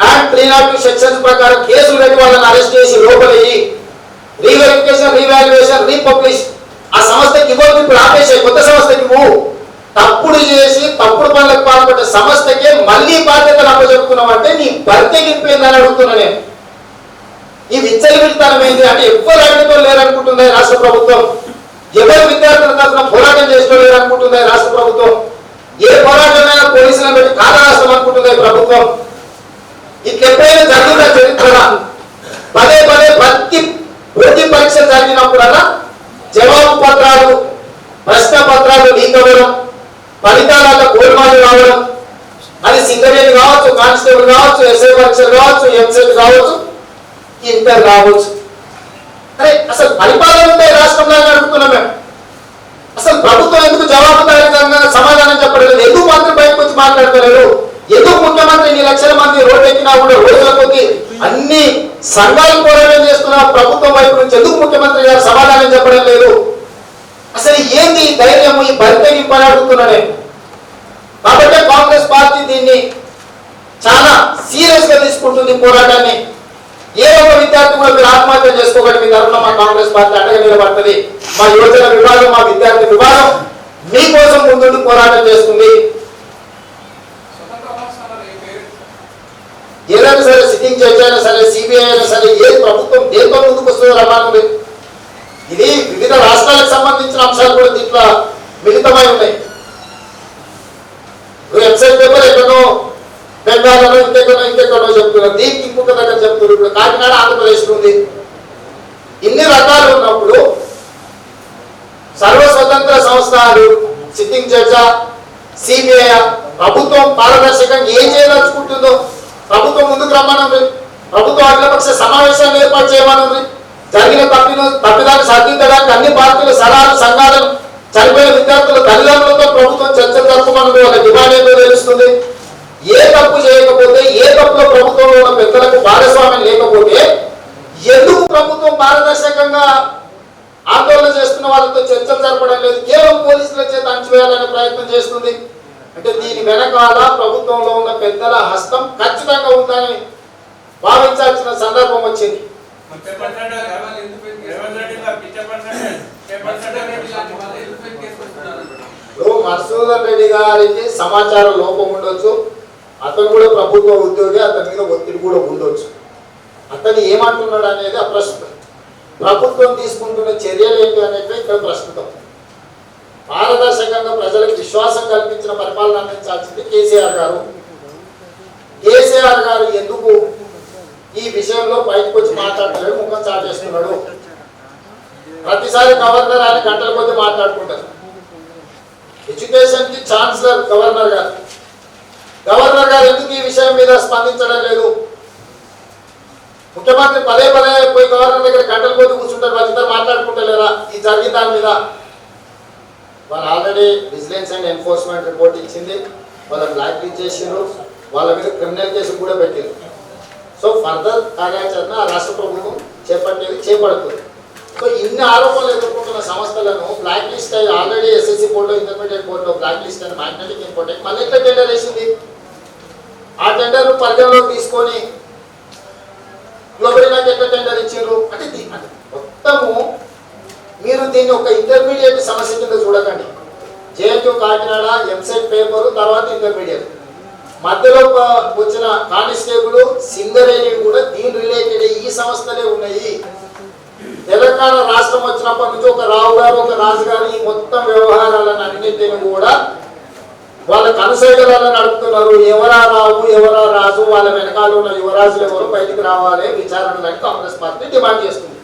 అండ్ 302 సెక్షన్స్ ప్రకారం కేసులు పెట్టి వాళ్ళని అరెస్ట్ చేసి లోపలయ్యి రీవెరిఫికేషన్, రీవాల్యుయేషన్, రీపబ్లిష్ ఆ సంస్థకి ఇవ్వదు. ఇప్పుడు ఆపేసే కొత్త సంస్థకి ఇవ్వు. తప్పుడు చేసి తప్పుడు పనులకు పాల్పడ్డ సంస్థకే మళ్ళీ బాధ్యతలు అప్పచెప్తున్నావు అంటే నీ భర్తెగింపేందని అడుగుతున్నా నేను. గెలిపిస్తానం ఏంటి అంటే ఎవరు అడిగితో లేరనుకుంటుంది రాష్ట్ర ప్రభుత్వం, ఎవరు విద్యార్థుల తరఫున పోరాటం చేస్తూ లేరనుకుంటుంది రాష్ట్ర ప్రభుత్వం, ఏ పోరాటమైనా పోలీసులను పెట్టి కాలరాష్ట్రం అనుకుంటుంది ప్రభుత్వం. ఇట్లా ఎప్పుడైనా జరిగిన చరిత్ర పదే పదే ప్రతి పోటీ పరీక్ష జరిగినప్పుడల్లా జవాబు పత్రాలు ప్రశ్న పత్రాలు లీక్ అవ్వడం, ఫలితాలలో గోల్మాలు రావడం, అది సింగరేణి కావచ్చు, కానిస్టేబుల్ కావచ్చు, ఎస్ఐ పరీక్షలు కావచ్చు, ఎంసెట్ కావచ్చు, ఇంటర్ కావచ్చు. అరే అసలు పరిపాలన ఉంటే రాష్ట్రంలో నడుపుతున్నాం మేము. అసలు ప్రభుత్వం ఎందుకు జవాబుదారీతంగా సమాధానం చెప్పలేదు? ఎందుకు మంత్రి బయటకు వచ్చి మాట్లాడతలేరు? ఎందుకు ముఖ్యమంత్రి 2 లక్షల మంది రోడ్డు ఎక్కినా కూడా రోజుల కొద్ది అన్ని సంఘాలు పోరాటం చేస్తున్న ప్రభుత్వం వైపు నుంచి ఎందుకు ముఖ్యమంత్రి గారు సమాధానం చెప్పడం లేదు? అసలు ఏంది ఈ ధైర్యం, ఈ బరితెగింపని అడుగుతున్నా నేను. కాబట్టి కాంగ్రెస్ పార్టీ దీన్ని చాలా సీరియస్ గా తీసుకుంటుంది పోరాటాన్ని. ఏ ఒక్క విద్యార్థి కూడా మీరు ఆత్మహత్య చేసుకోకండి, మీ తరఫున మా కాంగ్రెస్ పార్టీ అండగా నిలబడుతుంది. మా యువజన విభాగం, మా విద్యార్థి విభాగం మీకోసం ముందుండి పోరాటం చేస్తుంది. ఏదైనా సరే సిట్టింగ్ జడ్జి అయినా సరే, సిబిఐ అయినా సరే, ఏ ప్రభుత్వం దేంతో ముందుకు వస్తుందో రమాను. ఇది వివిధ రాష్ట్రాలకు సంబంధించిన అంశాలు కూడా దీంట్లో మిళితమై ఉన్నాయి. వెబ్సైట్ పేపర్ ఎక్కడో బెంగాల్లో ఇంకెక్కడో చెప్తున్నారు, దీనికి ఇంకొక దగ్గర చెప్తున్నారు. ఇప్పుడు కాకినాడ ఆంధ్రప్రదేశ్ ఉంది. ఇన్ని రకాలు ఉన్నప్పుడు సర్వస్వతంత్ర సంస్థలు, సిట్టింగ్ జడ్జా, సిబిఐ, ప్రభుత్వం పారదర్శకంగా ఏం చేయదలుచుకుంటుందో ప్రభుత్వం ముందుకు రమ్మనుంది. ప్రభుత్వ అఖిలపక్ష సమావేశాన్ని ఏర్పాటు చేయమనుంది. జరిగిన తప్పిదాన్ని సాధించడానికి అన్ని పార్టీల సలహాలు, సంఘాలను, చనిపోయిన విద్యార్థుల తల్లిదండ్రులతో ప్రభుత్వం చర్చలు జరుపుమన్నది వాళ్ళ డిమాండ్ ఏంటో తెలుస్తుంది. ఏ తప్పు చేయకపోతే, ఏ తప్పులో ప్రభుత్వంలో ఉన్న పెద్దలకు భాగస్వామ్యం లేకపోతే ఎందుకు ప్రభుత్వం పారదర్శకంగా ఆందోళన చేస్తున్న వాళ్ళతో చర్చలు జరపడం లేదు? కేవలం పోలీసుల చేత అణచివేయాలనే ప్రయత్నం చేస్తుంది. అంటే దీని వెనకాల ప్రభుత్వంలో ఉన్న పెద్దల హస్తం ఖచ్చితంగా ఉందని భావించాల్సిన సందర్భం వచ్చింది. మధుసూదన్ రెడ్డి గారికి సమాచార లోపం ఉండొచ్చు, అతను కూడా ప్రభుత్వ ఉద్యోగి, అతని మీద ఒత్తిడి కూడా ఉండొచ్చు. అతను ఏమంటున్నాడు అనేది అప్రస్తుతం. ప్రభుత్వం తీసుకుంటున్న చర్యలు ఏంటి అనేది ఇక్కడ ప్రస్తుతం. పారదర్శకంగా ప్రజలకు విశ్వాసం కల్పించిన పరిపాలన అందించాల్సింది కేసీఆర్ గారు. కేసీఆర్ గారు ఎందుకు ఈ విషయంలో బయటకు వచ్చి మాట్లాడలేడు, ముఖం చాటేస్తున్నాడు? ప్రతిసారి గవర్నర్ అని గంటల కొద్ది మాట్లాడుకుంటారు. ఎడ్యుకేషన్ కి ఛాన్సలర్ గవర్నర్ గారు ఎందుకు ఈ విషయం మీద స్పందించడం లేదు? ముఖ్యమంత్రి పదే పదే పోయి గవర్నర్ దగ్గర గంటల కొద్ది కూర్చుంటారు, వాళ్ళిద్దరు మాట్లాడుకుంటలేరా ఈ జరిగిన దాని మీద? వాళ్ళు already vigilance and enforcement report ఇచ్చింది, వాళ్ళని బ్లాక్ లిస్ట్ చేసిండ్రు, వాళ్ళ మీద క్రిమినల్ కేసు కూడా పెట్టారు. సో ఫర్దర్ కార్యాచరణ రాష్ట్ర ప్రభుత్వం చేపడుతుంది. సో ఇన్ని ఆరోపణలు ఎదుర్కొంటున్న సంస్థలను బ్లాక్ లిస్ట్ అయ్యి ఆల్రెడీ ఎస్ఎస్సి బోర్డులో, ఇంటర్మీడియట్ బోర్డులో బ్లాక్ లిస్ట్ అని మ్యాగ్నెటిక్ ఇంపోర్టెంట్ మళ్ళీ ఎట్లా టెండర్ వేసింది? ఆ టెండర్ పరిగణలోకి తీసుకొని గ్లోబల్ నాకు ఎట్లా టెండర్ ఇచ్చారు అంటే మొత్తము మీరు దీన్ని ఒక ఇంటర్మీడియట్ సమస్య కింద చూడకండి. జేఎన్యూ కాకినాడ ఎంసెట్ పేపరు, తర్వాత ఇంటర్మీడియట్ మధ్యలో వచ్చిన కానిస్టేబుల్, సింగరేణి కూడా దీని రిలేటెడ్ ఈ సంస్థలే ఉన్నాయి. తెలంగాణ రాష్ట్రం వచ్చినప్పటి నుంచి ఒక రావు గారు, ఒక రాజు గారు ఈ మొత్తం వ్యవహారాలను అన్నింటిని కూడా వాళ్ళ కనుసైగలను నడుపుతున్నారు. ఎవరా రావు, ఎవరా రాజు, వాళ్ళ వెనకాల ఉన్న యువరాజులు ఎవరు బయటికి రావాలి విచారణలని కాంగ్రెస్ పార్టీ డిమాండ్ చేస్తుంది.